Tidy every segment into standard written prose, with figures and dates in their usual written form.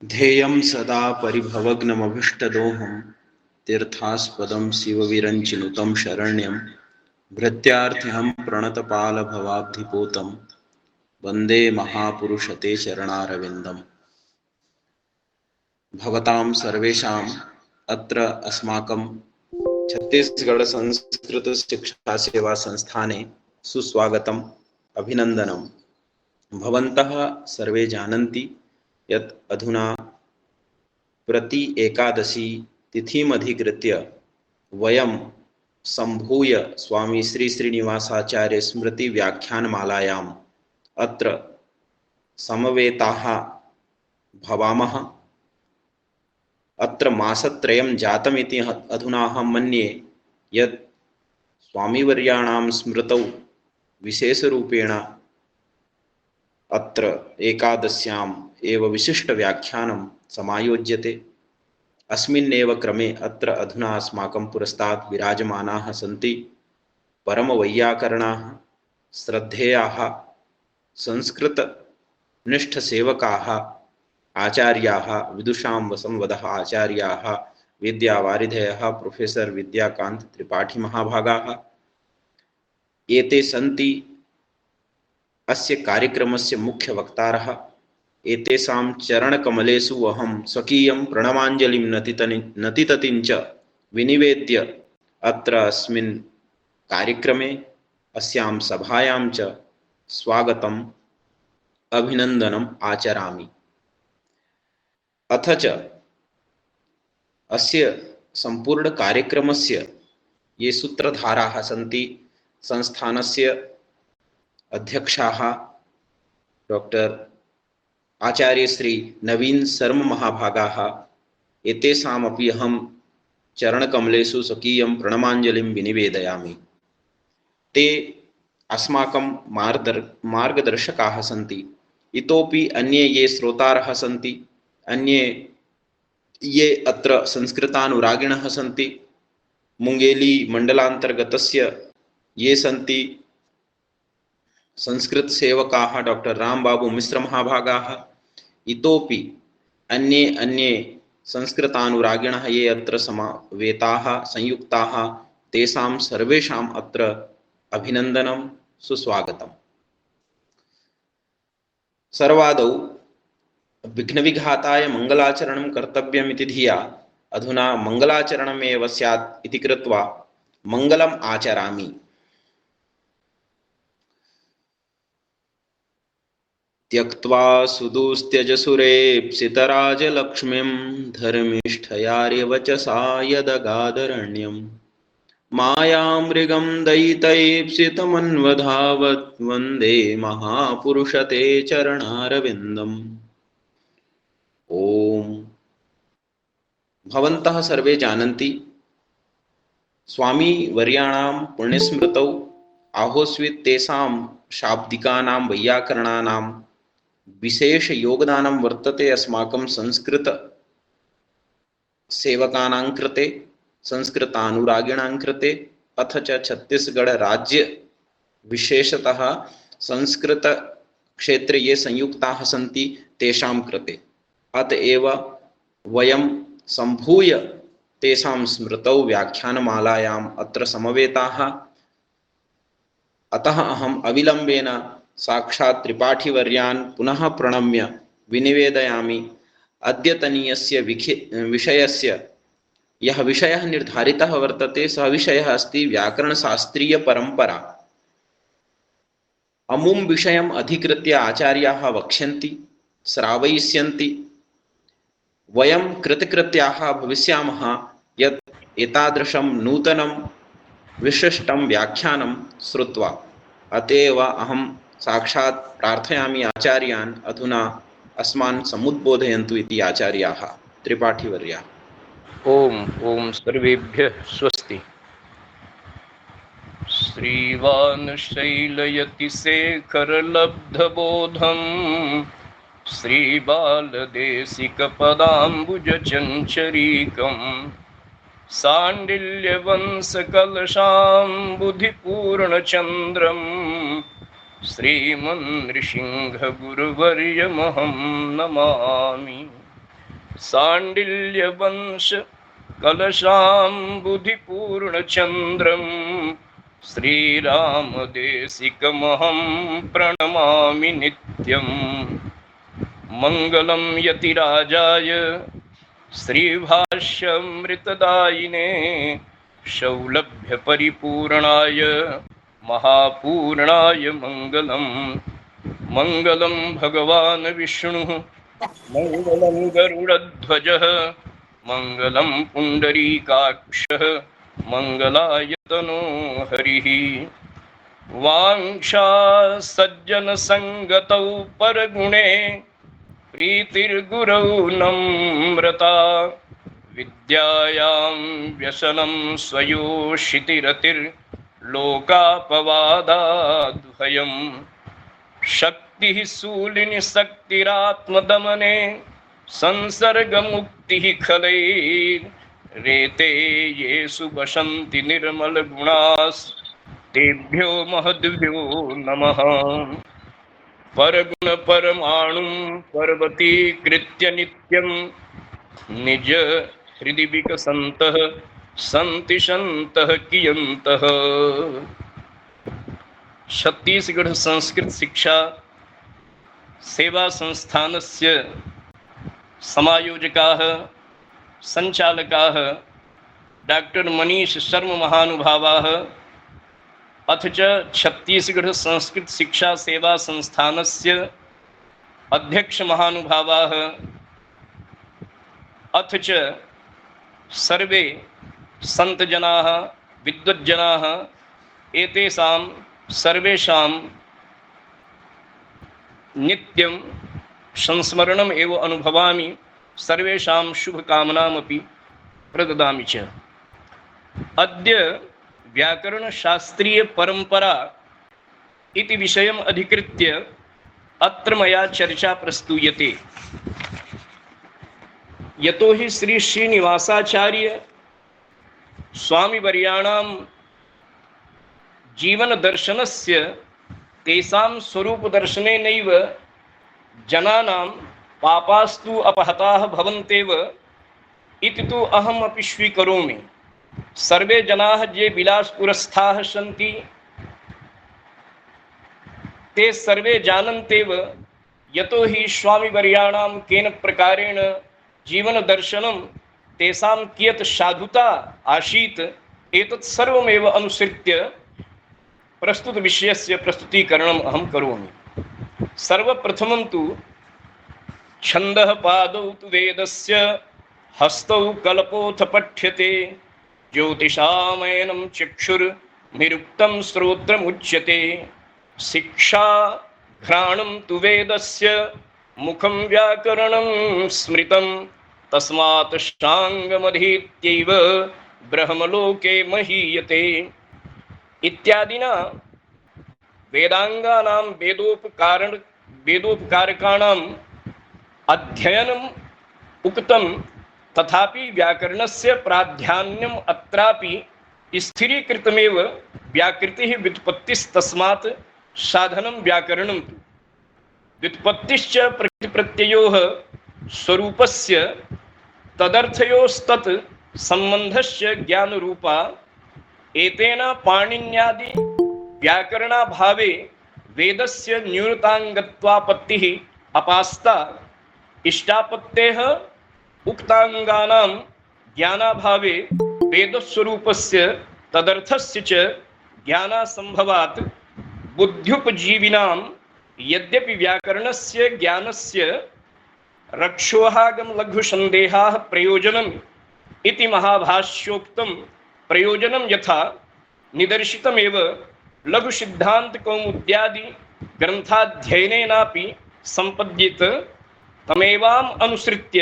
ध्येयं सदा परिभवग्नमभिष्टदोहं तीर्थास्पदं शिवविरञ्चिनुतं शरण्यं भृत्यार्थिहं प्रणतपालभवाब्धिपोतं वन्दे महापुरुषते चरणारविन्दम्। भवतां सर्वेषाम् अत्र अस्माकं छत्तीसगढ़ संस्कृत शिक्षा सेवा संस्थाने सुस्वागतम्, अभिनन्दनम्। भवन्तः सर्वे जानन्ति यत् अधुना प्रति एकादशी तिथिमधिकृत्य वयं सम्भूय स्वामी श्री श्रीनिवासाचार्य स्मृति व्याख्यानमालायाम् अत्र समवेताः भवामः। अत्र मासत्रयं जातमिति अधुना अहं मन्ये यत् स्वामीवर्याणां स्मृतौ विशेषरूपेण अत्र एकादश्याम् एव विशिष्टव्याख्यानं समायोज्यते। अस्मिन्नेव क्रमे अत्र अधुना अस्माकं पुरस्तात् विराजमानाः सन्ति परमवैयाकरणाः, श्रद्धेयाः, संस्कृतनिष्ठसेवकाः, आचार्याः, विदुषां वसंवदः आचार्याः, विद्यावारिधयः, प्रोफेसर विद्याकांत त्रिपाठी महाभागाः एते सन्ति अस्य कार्यक्रमस्य मुख्यवक्तारः। एतेषां चरणकमलेषु अहं स्वकीयं प्रणमाञ्जलिं नतिततिं च विनिवेद्य अत्र अस्मिन् कार्यक्रमे अस्यां सभायां च स्वागतम् अभिनन्दनम् आचरामि। अथ च अस्य सम्पूर्णकार्यक्रमस्य ये सूत्रधाराः सन्ति, संस्थानस्य अध्यक्षाः डॉक्टर आचार्य श्री नवीन शर्म महाभागाः, एतेषामपि अहं चरणकमलेषु स्वकीयं प्रणमाञ्जलिं विनिवेदयामि। ते अस्माकं मार्गदर्शकाः सन्ति। इतोपि अन्ये ये श्रोतारः सन्ति, अन्ये ये अत्र संस्कृतानुरागिणः सन्ति, मुंगेली मण्डलान्तर्गतस्य ये सन्ति संस्कृत सेवकाः डॉक्टर रामबाबू मिश्र महाभागाः, इतोपि अन्ये अन्ये संस्कृतानुरागिणः ये अत्र समवेताः संयुक्ताः, तेषां सर्वेषाम् अत्र अभिनन्दनं सुस्वागतम्। सर्वादौ विघ्नविघाताय मङ्गलाचरणं कर्तव्यमिति धिया अधुना मङ्गलाचरणमेव स्यात् इति कृत्वा मङ्गलम् आचरामि। त्यक्त्वा सुदुस्त्यजसुरेप्सितराजलक्ष्मीं धर्मिष्ठयार्यवचसा यदगादरण्यं मायामृगं दयितैप्सितमन्वधावत् वन्दे महापुरुषते चरणारविन्दम्। ओम। भवन्तः सर्वे जानन्ति स्वामी वर्याणां पुण्यस्मृतौ आहोस्वित् तेषां शाब्दिकानां वैयाकरणानां विशेष योगदानं वर्तते अस्माकं संस्कृत सेवकानां कृते, संस्कृतानुरागिणां कृते, अथ च छत्तीसगढ़ राज्य विशेषतः संस्कृत क्षेत्रे ये संयुक्ताः सन्ति तेषां कृते। अतएव वयं सम्भूय तेषां स्मृतौ व्याख्यानमालायाम् अत्र समवेताः। अतः अहम् अविलम्बेन साक्षात् त्रिपाठीवर्यान् पुनः प्रणम्य विनिवेदयामि अद्यतनीयस्य विषयस्य यः विषयः निर्धारितः वर्तते सः विषयः अस्ति व्याकरणशास्त्रीयपरम्परा। अमुं विषयम् अधिकृत्य आचार्याः वक्ष्यन्ति, श्रावयिष्यन्ति। वयं कृतकृत्याः भविष्यामः यत् एतादृशं नूतनं विशिष्टं व्याख्यानं श्रुत्वा। अतएव अहं साक्षात् प्रार्थयामि आचार्यान् अधुना अस्मान् समुद्बोधयन्तु इति आचार्याः त्रिपाठीवर्याः। ओम ओम सर्वेभ्यः स्वस्ति। श्रीवानशैलयतिशेखरलब्धबोधं श्रीबालदेशिकपदाम्बुजचञ्चरीकं साण्डिल्यवंशकलशाम्बुधिपूर्णचन्द्रं श्रीमन्नृसिंहगुरुवर्यमहं नमामि। सांडिल्यवंश कलशाम्बुधिपूर्णचन्द्रं श्रीरामदेशिकमहं प्रणमामि नित्यम्। मङ्गलं यतिराजाय श्रीभाष्यमृतदायिने सौलभ्यपरिपूर्णाय महापूर्णाय मङ्गलम्। मङ्गलं भगवान् विष्णुः मङ्गलं गरुडध्वजः मङ्गलं पुण्डरीकाक्षः मङ्गलायतनो हरिः। वाञ्छासज्जनसङ्गतौ परगुणे प्रीतिर्गुरौ नम्रता विद्यायां व्यसनं स्वयोषितिरतिर्लोकापवादाद्भयम्। शक्तिः शूलिनी शक्तिरात्मदमने संसर्गमुक्तिः खलैरेते येषु वसन्ति निर्मलगुणास्तेभ्यो महद्भ्यो नमः। परगुण परमाणुं पर्वतीकृत्य नित्यं निज हृदि विकसन्तः सन्ति सन्तः कियन्तः। छत्तीसगढ़ संस्कृत शिक्षा सेवा संस्थानस्य समायोजकाः संचालकाः डॉक्टर मनीष शर्मा महानुभावाः अथ च छत्तीसगढ़ संस्कृत शिक्षा सेवा संस्थानस्य अध्यक्ष महानुभावाः अथ च सर्वे सन्तजनाः विद्वज्जनाः एतेषां सर्वेषां नित्यं संस्मरणम् एव अनुभवामि, सर्वेषां शुभकामनामपि प्रददामि च। अद्य व्याकरणशास्त्रीय परंपरा इति विषयम् अधिकृत्य अत्र मया चर्चा प्रस्तूयते। यतो हि श्री श्रीनिवासाचार्य स्वामिवर्याणां जीवन दर्शनस्य तेषां स्वरूप दर्शनेनैव जनानां पापास्तु अपहताः भवन्तेव इति तु अहमपि स्वीकरोमि। सर्वे जनाः ये विलासपुरस्थाः सन्ति ते सर्वे जानन्तेव, यतो हि स्वामिवर्याणां केन प्रकारेण जीवन दर्शनं तेषां कियत् साधुता आसीत् एतत् सर्वमेव अनुसृत्य प्रस्तुत विषयस्य प्रस्तुतीकरणम् अहं करोमि। सर्वप्रथमं तु छन्दः पादौ तु वेदस्य हस्तौ कल्पोऽथ पठ्यते ज्योतिषामयनं चक्षुर्निरुक्तं श्रोत्रमुच्यते। शिक्षा घ्राणं तु वेदस्य मुखं व्याकरणं स्मृतं तस्मात् साङ्गमधीत्यैव ब्रह्मलोके महीयते। इत्यादिना वेदांगानां वेदोपकारकाणाम् अध्ययनम् उक्तं, तथापि व्याकरणस्य प्राधान्यम् अत्रापि स्थिरीकृतमेव। व्याकृतिः व्युत्पत्तिस्तस्मात् साधनं व्याकरणं तु। व्युत्पत्तिश्च प्रकृतिप्रत्ययोः स्वरूपस्य तदर्थयोस्तत् सम्बन्धस्य ज्ञानरूपा। एतेन पाणिन्यादि व्याकरणाभावे वेदस्य न्यूनतांगत्वापत्तिः अपास्ता। इष्टापत्तेः उक्तांगानां ज्ञानाभावे वेदस्वरूपस्य तदर्थस्य च ज्ञानासंभवात् बुद्ध्युपजीविनां यद्यपि व्याकरणस्य ज्ञानस्य रक्षोहागम लघुसन्देहाः प्रयोजनम् इति महाभाष्योक्तं प्रयोजनं यथा निदर्शितमेव लघुसिद्धान्तकौमुद्यादि ग्रन्थाध्ययनेनापि सम्पद्येत, तमेवाम् अनुसृत्य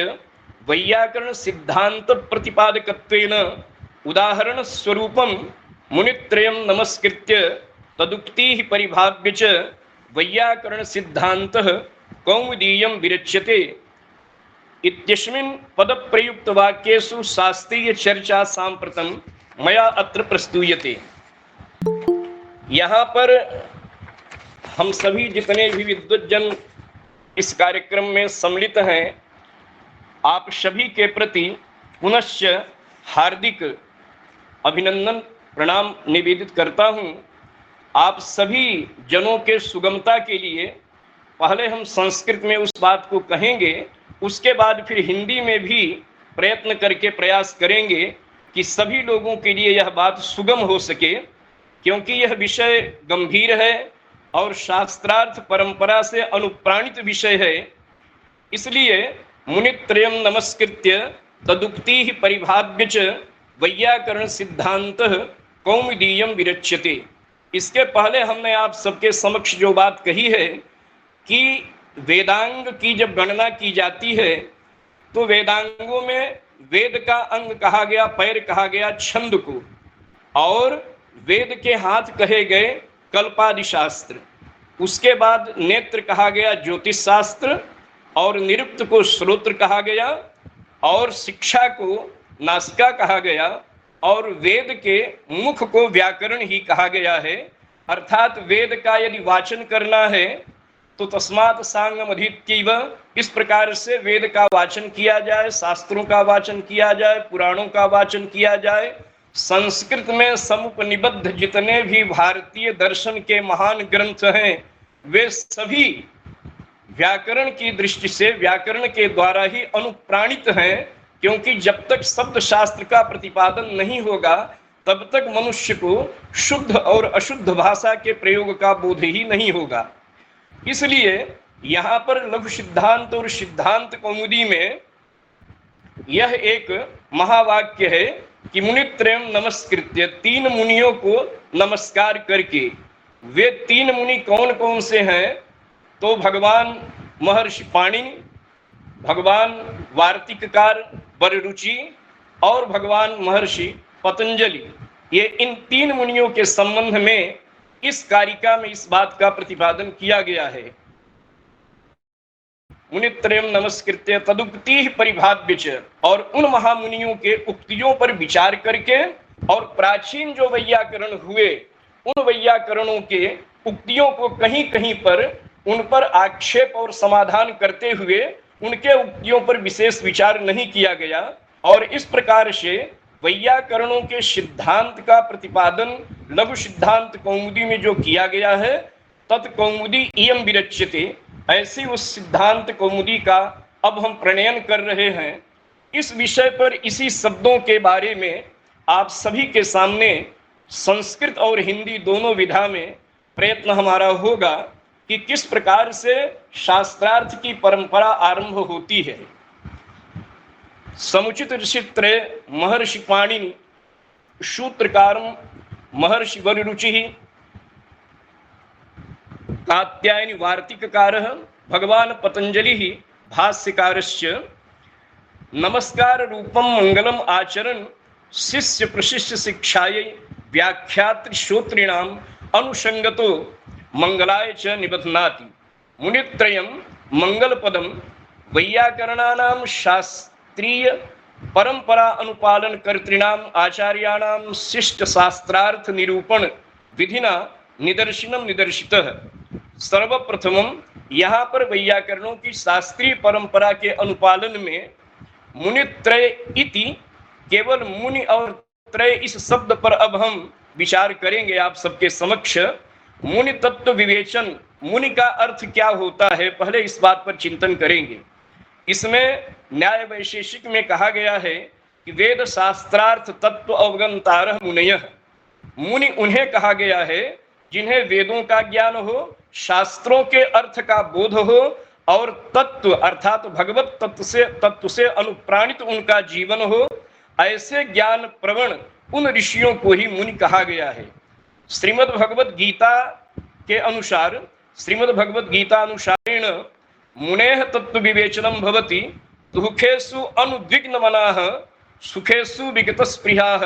वैयाकरणसिद्धान्तप्रतिपादकत्वेन उदाहरणस्वरूपं मुनित्रयं नमस्कृत्य तदुक्तिः परिभाव्य च वैयाकरणसिद्धान्तः कौमुदीयं विरच्यते। इत्यस्मिन् पदप्रयुक्तवाक्येषु शास्त्रीयचर्चा साम्प्रतं मया अत्र प्रस्तूयते। यहाँ पर हम सभी जितने भी विद्वज्जन इस कार्यक्रम में सम्मिलित हैं, आप सभी के प्रति पुनश्च हार्दिक अभिनंदन प्रणाम निवेदित करता हूँ। आप सभी जनों के सुगमता के लिए पहले हम संस्कृत में उस बात को कहेंगे, उसके बाद फिर हिंदी में भी प्रयत्न करके प्रयास करेंगे कि सभी लोगों के लिए यह बात सुगम हो सके, क्योंकि यह विषय गंभीर है और शास्त्रार्थ परंपरा से अनुप्राणित विषय है। इसलिए मुनित्रयं नमस्कृत्य तदुक्ति परिभाव्य च वैयाकरण सिद्धांत कौमुदीयं विरच्यते। इसके पहले हमने आप सबके समक्ष जो बात कही है कि वेदांग की जब गणना की जाती है तो वेदांगों में वेद का अंग कहा गया, पैर कहा गया छंद को, और वेद के हाथ कहे गए कल्पादि शास्त्र, उसके बाद नेत्र कहा गया ज्योतिष शास्त्र, और निरुक्त को श्रोत्र कहा गया, और शिक्षा को नासिका कहा गया, और वेद के मुख को व्याकरण ही कहा गया है। अर्थात वेद का यदि वाचन करना है तो तस्मात् सांगम अधीत्यैव, इस प्रकार से वेद का वाचन किया जाए, शास्त्रों का वाचन किया जाए, पुराणों का वाचन किया जाए। संस्कृत में समुपनिबद्ध जितने भी भारतीय दर्शन के महान ग्रंथ हैं वे सभी व्याकरण की दृष्टि से व्याकरण के द्वारा ही अनुप्राणित हैं, क्योंकि जब तक शब्द शास्त्र का प्रतिपादन नहीं होगा तब तक मनुष्य को शुद्ध और अशुद्ध भाषा के प्रयोग का बोध ही नहीं होगा। इसलिए यहाँ पर लघु सिद्धांत और सिद्धांत कौमुदी में यह एक महावाक्य है कि मुनित्रयं नमस्कृत्य, तीन मुनियों को नमस्कार करके। वे तीन मुनि कौन कौन से हैं? तो भगवान महर्षि पाणिनि, भगवान वार्तिककार वररुचि और भगवान महर्षि पतंजलि, ये इन तीन मुनियों के संबंध में इस कारिका में इस बात का प्रतिपादन किया गया है। मुनित्रयं नमस्कृत्य तदुक्ति परिभाव्य च, और उन महामुनियों के उक्तियों पर विचार करके और प्राचीन जो वैयाकरण हुए उन वैयाकरणों के उक्तियों को कहीं कहीं पर उन पर आक्षेप और समाधान करते हुए उनके उक्तियों पर विशेष विचार नहीं किया गया, और इस प्रकार से वैयाकरणों के सिद्धांत का प्रतिपादन लघु सिद्धांत कौमुदी में जो किया गया है तत्कौमुदी इयं विरच्यते, ऐसी उस सिद्धांत कौमुदी का अब हम प्रणयन कर रहे हैं। इस विषय पर इसी शब्दों के बारे में आप सभी के सामने संस्कृत और हिंदी दोनों विधा में प्रयत्न हमारा होगा कि किस प्रकार से शास्त्रार्थ की परंपरा आरंभ होती है। समुचित ऋषित्रय महर्षि पाणिनि, सूत्रकार महर्षि वररुचि, कात्यायनि वार्तिककारः भगवान पतंजलि भाष्यकारश्च नमस्कार रूपम मंगलम आचरण शिष्य प्रशिष्य शिक्षायै व्याख्यात्र श्रोत्रिणाम अनुसंगतो मंगलाय च निबध्नाति। मुनित्रयं मंगलपदम वैयाकरणानां शास्त्रीय परंपरा अनुपालन कर्तृणाम आचार्याणाम शिष्ट शास्त्रार्थ निरूपण विधिना निदर्शनम निदर्शितः। सर्वप्रथमम यहाँ पर वैयाकरणों की शास्त्रीय परंपरा के अनुपालन में मुनित्रय इति, केवल मुनि और त्रय इस शब्द पर अब हम विचार करेंगे आप सबके समक्ष। मुनि तत्व विवेचन, मुनि का अर्थ क्या होता है पहले इस बात पर चिंतन करेंगे। इसमें न्याय वैशेषिक में कहा गया है कि वेद शास्त्रार्थ तत्व अवगंतारः मुनयः, मुनि उन्हें कहा गया है जिन्हें वेदों का ज्ञान हो, शास्त्रों के अर्थ का बोध हो और तत्व अर्थात भगवत तत्व से अनुप्राणित उनका जीवन हो, ऐसे ज्ञान प्रवण उन ऋषियों को ही मुनि कहा गया है। श्रीमद् भगवत गीता के अनुसार, श्रीमद् भगवत गीता अनुसारेण मुनेः तत्व विवेचनम भवति दुःखेषु अनुद्विग्न मनाः सुखेषु विगत स्पृहाः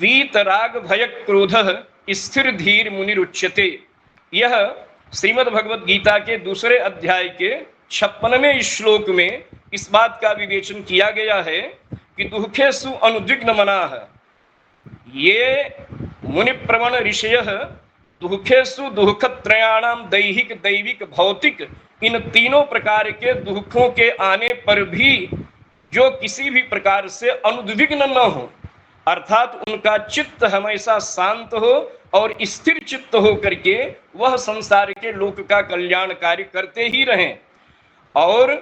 वीतराग भय क्रोधः स्थिर धीर मुनिरुच्यते। यह श्रीमद् भगवत गीता के दूसरे अध्याय के 56वें श्लोक में इस बात का विवेचन किया गया है कि दुःखेषु अनुद्विग्न मनाः, ये मुनि प्रवण ऋषयः दुःखेषु दुःखत्रयाणां दैहिक दैविक भौतिक इन तीनों प्रकार के दुखों के आने पर भी जो किसी भी प्रकार से अनुद्विग्न न हो, अर्थात उनका चित्त हमेशा शांत हो और स्थिर चित्त हो करके वह संसार के लोक का कल्याण कार्य करते ही रहें। और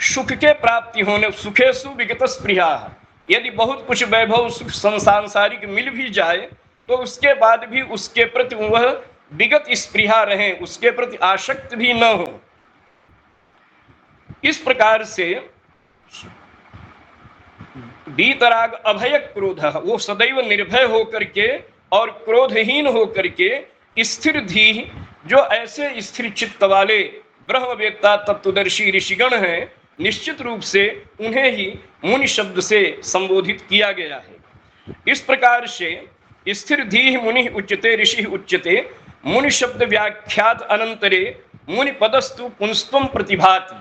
सुख के प्राप्ति होने, सुखेषु विगत स्पृहा, यदि बहुत कुछ वैभव सुख सांसारिक मिल भी जाए तो उसके बाद भी उसके प्रति वह विगत स्पृहा रहे, उसके प्रति आसक्त भी न हो। इस प्रकार से वीतराग अभय क्रोध, वो सदैव निर्भय होकर के और क्रोधहीन होकर के स्थिर धी, जो ऐसे स्थिर चित्त वाले ब्रह्मवेत्ता तत्वदर्शी ऋषिगण हैं, निश्चित रूप से उन्हें ही मुनि शब्द से संबोधित किया गया है। इस प्रकार से स्थिर धी मुनि उच्यते ऋषि उच्यते, मुनि शब्द व्याख्यात अनंतरे मुनि पदस्तु पुंस्त्वं प्रतिभाति।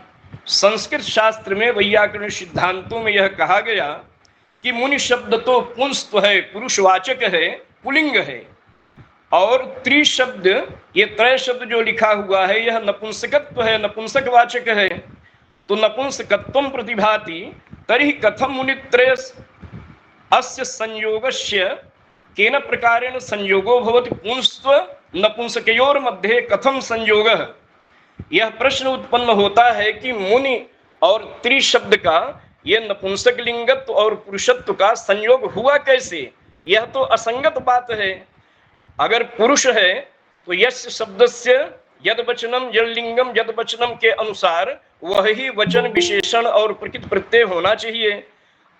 संस्कृत शास्त्र में वैयाकरण सिद्धांतों में यह कहा गया कि मुनि शब्द तो पुंस्त्व है, पुरुषवाचक है, पुलिंग है, और त्रि शब्द, ये त्रय शब्द जो लिखा हुआ है यह नपुंसकत्व है, नपुंसकवाचक है। तो नपुंसकत्वं प्रतिभाति तर्हि कथम मुनित्रय अस्य संयोगस्य केन प्रकारेण संयोगो भवति, पुंस्त्व नपुंसकयोर मध्ये कथम संयोगः। यह प्रश्न उत्पन्न होता है कि मुनि और त्रि शब्द का यह नपुंसक लिंगत्व और पुरुषत्व का संयोग हुआ कैसे। यह तो असंगत बात है। अगर पुरुष है तो यस्य शब्दस्य यद वचनम यद लिंगम यद वचनम के अनुसार वही वचन विशेषण और प्रकृत प्रत्यय होना चाहिए।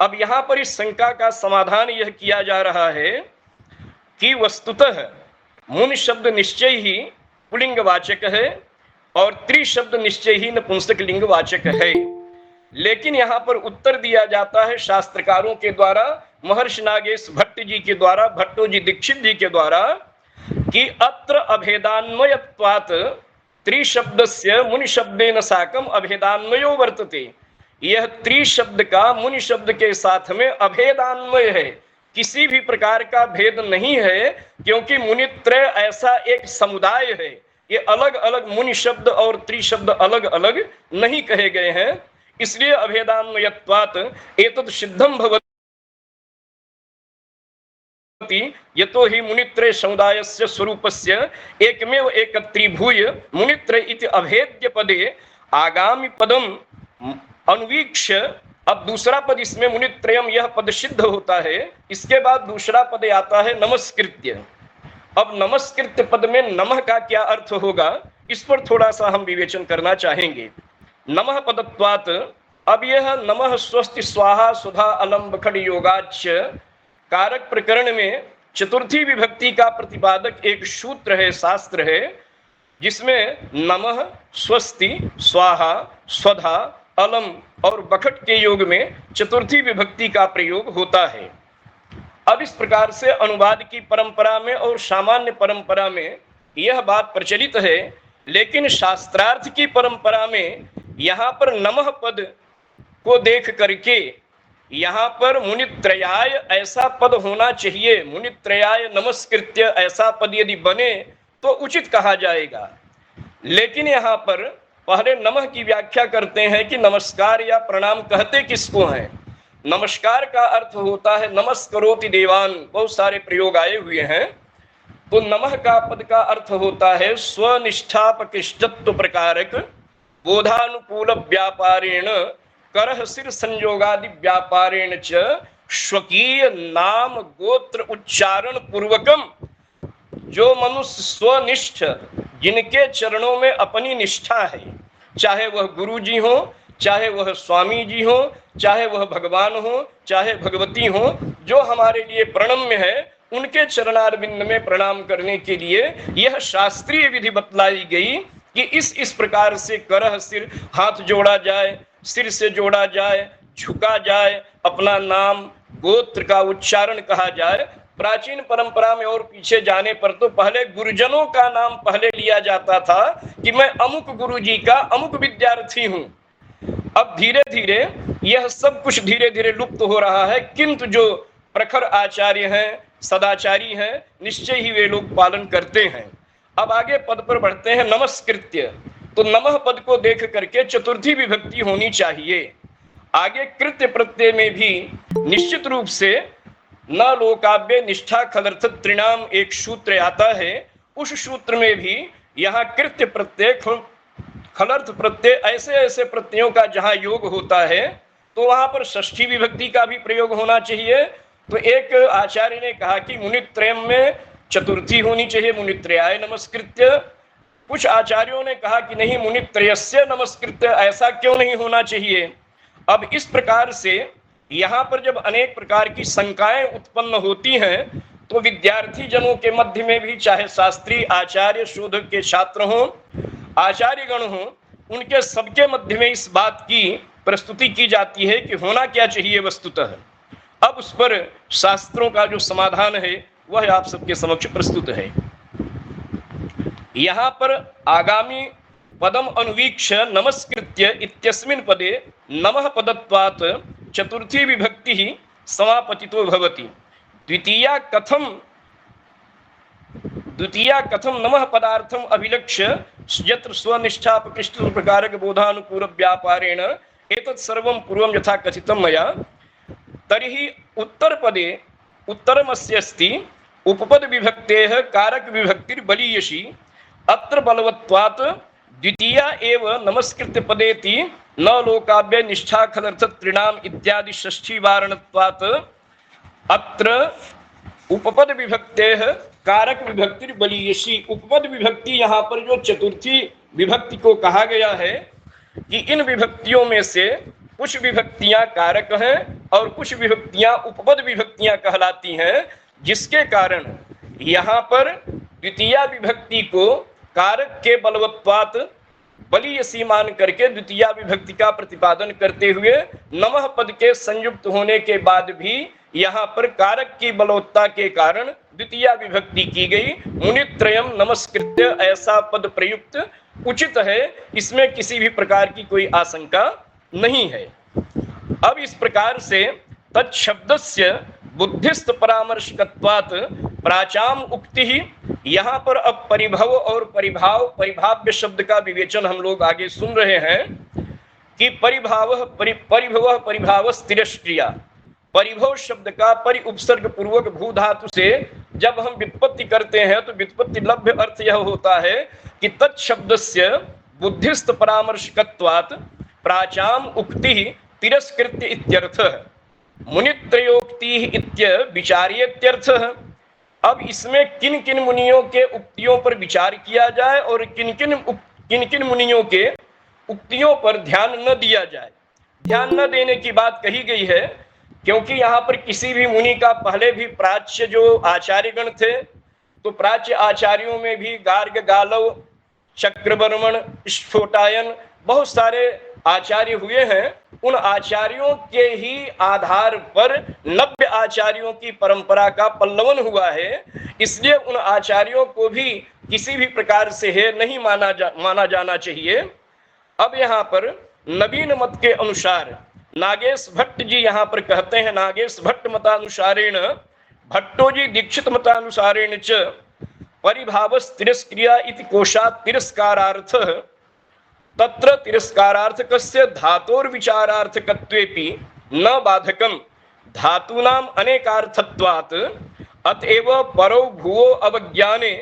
अब यहाँ पर इस शंका का समाधान यह किया जा रहा है कि वस्तुतः मुनि शब्द निश्चय ही पुलिंगवाचक है और त्रि शब्द निश्चय ही नपुंसक लिंगवाचक है। लेकिन यहाँ पर उत्तर दिया जाता है शास्त्रकारों के द्वारा, महर्षि नागेश भट्ट जी के द्वारा, भट्टो जी दीक्षित जी के द्वारा, कि अत्र अभेदान्वयत्वात् त्रिशब्दस्य मुनि शब्देन साकं अभेदान्वयो वर्तते। यह त्रि शब्द का मुनि शब्द के साथ में अभेदान्वय है, किसी भी प्रकार का भेद नहीं है, क्योंकि मुनित्रय ऐसा एक समुदाय है। ये अलग अलग मुनि शब्द और त्रि शब्द अलग अलग नहीं कहे गए हैं, इसलिए अभेदान्वयत्वात् एतत् सिद्धं भवति यतो हि मुनित्रय समुदायस्य स्वरूपस्य एकमेव एकत्रीभूय मुनित्रय इति अभेद्य पदे आगामी पदम अन्वीक्ष्य। अब दूसरा पद इसमें मुनित्रयम यह पद सिद्ध होता है। इसके बाद दूसरा पद आता है नमस्कृत्य। अब नमस्कृत्य पद में नमः का क्या अर्थ होगा, इस पर थोड़ा सा हम विवेचन करना चाहेंगे। नमः पदत्वात्, अब यह नमः स्वस्ति स्वाहा सुधा अलम बखड़ योगाच्च कारक प्रकरण में चतुर्थी विभक्ति का प्रतिपादक एक सूत्र है, शास्त्र है, जिसमें नमः, स्वस्ति, स्वाहा, स्वधा, अलम और बखट के योग में चतुर्थी विभक्ति का प्रयोग होता है। अब इस प्रकार से अनुवाद की परंपरा में और सामान्य परंपरा में यह बात प्रचलित है, लेकिन शास्त्रार्थ की परंपरा में यहाँ पर नमः पद को देख करके यहाँ पर मुनित्रयाय ऐसा पद होना चाहिए, मुनित्रयाय नमस्कृत्य ऐसा पद यदि बने तो उचित कहा जाएगा। लेकिन यहाँ पर पहले नमः की व्याख्या करते हैं कि नमस्कार या प्रणाम कहते किसको हैं। नमस्कार का अर्थ होता है नमस्करोति देवान, बहुत सारे प्रयोग आए हुए हैं। तो नमः का पद का अर्थ होता है स्वनिष्ठापकृष्टत्व प्रकारक बोधानुकूल व्यापारेण करह सिर संयोगादि व्यापारेण च स्वकीय नाम गोत्र उच्चारण पूर्वकम। जो मनुष्य स्वनिष्ठ, जिनके चरणों में अपनी निष्ठा है, चाहे वह गुरु जी हो, चाहे वह स्वामी जी हो, चाहे वह भगवान हो, चाहे भगवती हो, जो हमारे लिए प्रणम्य है, उनके चरणारविंद में प्रणाम करने के लिए यह शास्त्रीय विधि बतलाई गई कि इस प्रकार से करह सिर, हाथ जोड़ा जाए, सिर से जोड़ा जाए, झुका जाए, अपना नाम गोत्र का उच्चारण कहा जाए। प्राचीन परंपरा में और पीछे जाने पर तो पहले गुरुजनों का नाम पहले लिया जाता था कि मैं अमुक गुरु जी का अमुक विद्यार्थी हूँ। अब धीरे धीरे यह सब कुछ धीरे धीरे लुप्त हो रहा है, किंतु जो प्रखर आचार्य हैं, सदाचारी हैं, निश्चय ही वे लोग पालन करते हैं। अब आगे पद पर बढ़ते हैं नमस्कृत्य। तो नमः पद को देख करके चतुर्थी विभक्ति होनी चाहिए। आगे कृत्य प्रत्यय में भी निश्चित रूप से न लोकाव्य निष्ठा खलर्थ त्रिणाम एक सूत्र आता है, उस सूत्र में भी यहाँ कृत्य प्रत्यय खलर्थ प्रत्यय ऐसे ऐसे प्रत्ययों का जहाँ योग होता है तो वहां पर षष्ठी विभक्ति का भी प्रयोग होना चाहिए। तो एक आचार्य ने कहा कि मुनित्रयम में चतुर्थी होनी चाहिए, मुनित्रयाय नमस्कृत्य। कुछ आचार्यों ने कहा कि नहीं, मुनित्रयस्य नमस्कृत्य, ऐसा क्यों नहीं होना चाहिए। अब इस प्रकार से यहाँ पर जब अनेक प्रकार की शंकाएं उत्पन्न होती हैं तो विद्यार्थी जनों के मध्य में भी, चाहे शास्त्री आचार्य शोधक के छात्र हों, आचार्यगण हों, उनके सबके मध्य में इस बात की प्रस्तुति की जाती है कि होना क्या चाहिए वस्तुतः। अब उस पर शास्त्रों का जो समाधान है वह आप सबके समक्ष प्रस्तुत है। यहाँ पर आगामी पदम अनुवीक्ष नमस्कृत्य इत्यस्मिन् पदे नमः पदत्वात् चतुर्थी विभक्ति ही समापतितो भवति। द्वितीया कथम नमः पदार्थम अभिलक्ष्य यत्र स्वनिष्ठापकृष्ट प्रकारक बोधानुकूल व्यापारेण एतत् सर्वं पूर्वं यथा कथितं मया, तर्हि उत्तरपदे उत्तरमस्य अस्ति उपपद विभक्तेः कारक विभक्तिर बलीयसी, अत्र बलवत्वात् द्वितीया एव नमस्कृत्य पदेति न लोकाव्य निष्ठा खलर्थ त्रिणाम इत्यादि षष्ठी वारणत्वात् अत्र उपपद विभक्तेः कारक विभक्तिर बलीयसी। उपपद विभक्ति यहाँ पर जो चतुर्थी विभक्ति को कहा गया है कि इन विभक्तियों में से कुछ विभक्तियां कारक हैं और कुछ विभक्तियां उपपद विभक्तियां कहलाती हैं, जिसके कारण यहाँ पर द्वितीया विभक्ति को कारक के बलवत्वात् बलीयसी मान करके द्वितीया विभक्ति का प्रतिपादन करते हुए नमः पद के संयुक्त होने के बाद भी यहाँ पर कारक की बलवत्ता के कारण द्वितीया विभक्ति की गई। मुनित्रयम नमस्कृत्य ऐसा पद प्रयुक्त उचित है, इसमें किसी भी प्रकार की कोई आशंका नहीं है। अब इस प्रकार से तत्शब्दस्य बुद्धिस्त परामर्शकत्वात् प्राचाम उक्ति ही, यहाँ पर अब परिभव और परिभाव्य शब्द का विवेचन हम लोग आगे सुन रहे हैं कि परिभाव तिरस्क्रिया, परिभव शब्द का परि उपसर्ग पूर्वक भू धातु से जब हम व्युत्पत्ति करते हैं तो व्युत्पत्ति लभ्य अर्थ यह होता है कि तत्शब्दस्य बुद्धिस्त परामर्शकत्वात् प्राचाम उक्ति तिरस्कृत्य इत्यर्थः, मुनित्रयोक्ति इत्य विचार्यत्यर्थः। अब इसमें किन किन मुनियों के उक्तियों पर विचार किया जाए और किन किन मुनियों के उक्तियों पर ध्यान न दिया जाए। ध्यान न देने की बात कही गई है क्योंकि यहाँ पर किसी भी मुनि का पहले भी प्राच्य जो आचार्यगण थे तो प्राच्य आचार्यों में भी गार्ग, गालव, चक्रवर्मण, स्फोटायन बहुत सारे आचार्य हुए हैं। उन आचार्यों के ही आधार पर नव्य आचार्यों की परंपरा का पल्लवन हुआ है, इसलिए उन आचार्यों को भी किसी भी प्रकार से है नहीं माना जाना चाहिए। अब यहाँ पर नवीन मत के अनुसार नागेश भट्ट जी यहाँ पर कहते हैं, नागेश भट्ट मतानुसारेण भट्टो जी दीक्षित मतानुसारेण च परिभावस् तिरस्क्रिया इति कोशात् तिरस्कारार्थः तत्र तिरस्कारार्थकस्य धातोर्विचारार्थकत्वेपि न बाधकं धातूनाम अनेकार्थत्वात् अतएव परो भुवो अवज्ञाने,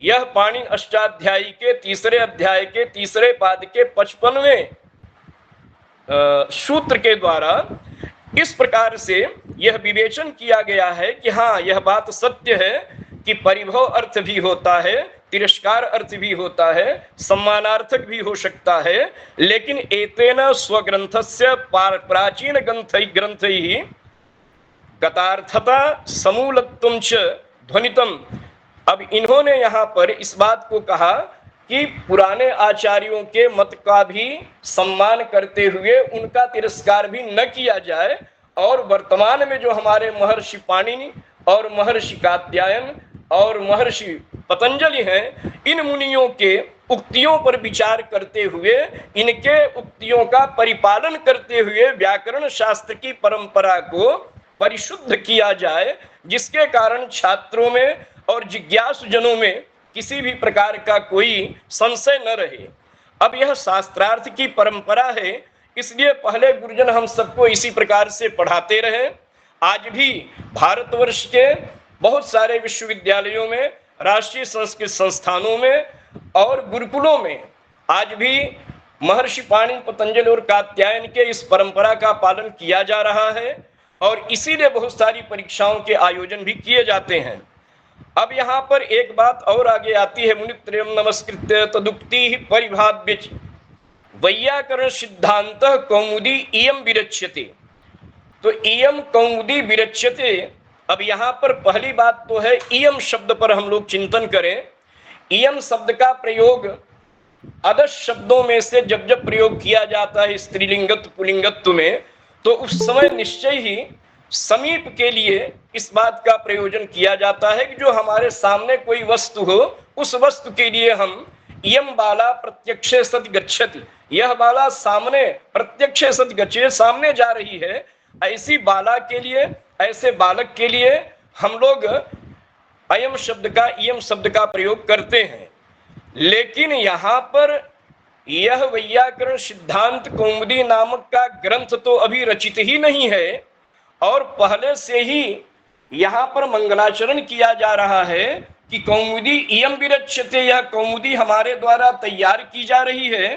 यह पाणिनि अष्टाध्यायी के तीसरे अध्याय के तीसरे पाद के 55वें सूत्र के द्वारा इस प्रकार से यह विवेचन किया गया है कि हाँ, यह बात सत्य है कि परिभव अर्थ भी होता है, तिरस्कार अर्थ भी होता है, सम्मानार्थक भी हो सकता है, लेकिन एतेन स्वग्रंथस्य प्राचीन ग्रंथैः गतार्थता समूलत्वं च ध्वनितम। अब इन्होंने यहाँ पर इस बात को कहा कि पुराने आचार्यों के मत का भी सम्मान करते हुए उनका तिरस्कार भी न किया जाए और वर्तमान में जो हमारे महर्षि पाणिनि और महर्षि कात्यायन और महर्षि पतंजलि हैं, इन मुनियों के उक्तियों पर विचार करते हुए इनके उक्तियों का परिपालन करते हुए व्याकरण शास्त्र की परंपरा को परिशुद्ध किया जाए, जिसके कारण छात्रों में और जिज्ञासु जनों में किसी भी प्रकार का कोई संशय न रहे। अब यह शास्त्रार्थ की परंपरा है, इसलिए पहले गुरुजन हम सबको इसी प्रकार से पढ़ाते रहे। आज भी भारतवर्ष के बहुत सारे विश्वविद्यालयों में, राष्ट्रीय संस्कृत संस्थानों में और गुरुकुलों में आज भी महर्षि पाणिनि, पतंजलि और कात्यायन के इस परंपरा का पालन किया जा रहा है और इसीलिए बहुत सारी परीक्षाओं के आयोजन भी किए जाते हैं। अब यहाँ पर एक बात और आगे आती है, मुनित्रयम् नमस्कृत्य तदुक्ति परिभाव्य वैयाकरण सिद्धांत कौमुदी इयं विरच्यते। तो इयं कौमुदी विरच्यते, अब यहाँ पर पहली बात तो है इयं शब्द पर हम लोग चिंतन करें। इयं शब्द का प्रयोग अदश शब्दों में से जब जब प्रयोग किया जाता है स्त्रीलिंगत्व पुलिंगत्व में, तो उस समय निश्चय ही समीप के लिए इस बात का प्रयोजन किया जाता है कि जो हमारे सामने कोई वस्तु हो, उस वस्तु के लिए हम इयं बाला प्रत्यक्षे सति गच्छति, यह बाला सामने प्रत्यक्षे सति गच्छति, सामने जा रही है, ऐसी बाला के लिए, ऐसे बालक के लिए हम लोग अयम शब्द का, इयं शब्द का प्रयोग करते हैं। लेकिन यहाँ पर यह वैयाकरण सिद्धांत कौमुदी नामक का ग्रंथ तो अभी रचित ही नहीं है और पहले से ही यहाँ पर मंगलाचरण किया जा रहा है कि कौमुदी इयं विरच्यते, यह कौमुदी हमारे द्वारा तैयार की जा रही है।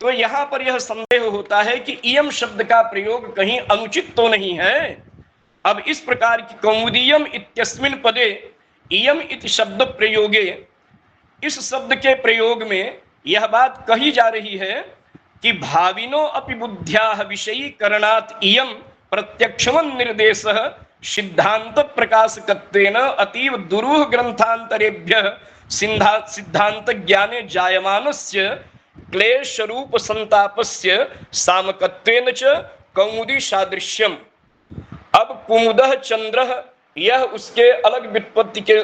तो यहाँ पर यह संदेह होता है कि इयं शब्द का प्रयोग कहीं अनुचित तो नहीं है। अब इस प्रकार की कौमुदीयम इत्यस्मिन् पदे इयं इति शब्द प्रयोगे, इस शब्द के प्रयोग में यह बात कही जा रही है कि भाविनो अपि बुद्ध्याः विषयीकरणात् इयं प्रत्यक्षमं निर्देशः सिद्धांत प्रकाशकत्वेन अतीव दुरूह ग्रंथांतरेभ्यः सिद्धांत ज्ञाने जायमानस्य क्लेश रूप संतापस्य सामकत्वेन च कौमुदी सादृश्यम। अब कुमुदः चंद्रः, यह उसके अलग व्युत्पत्ति के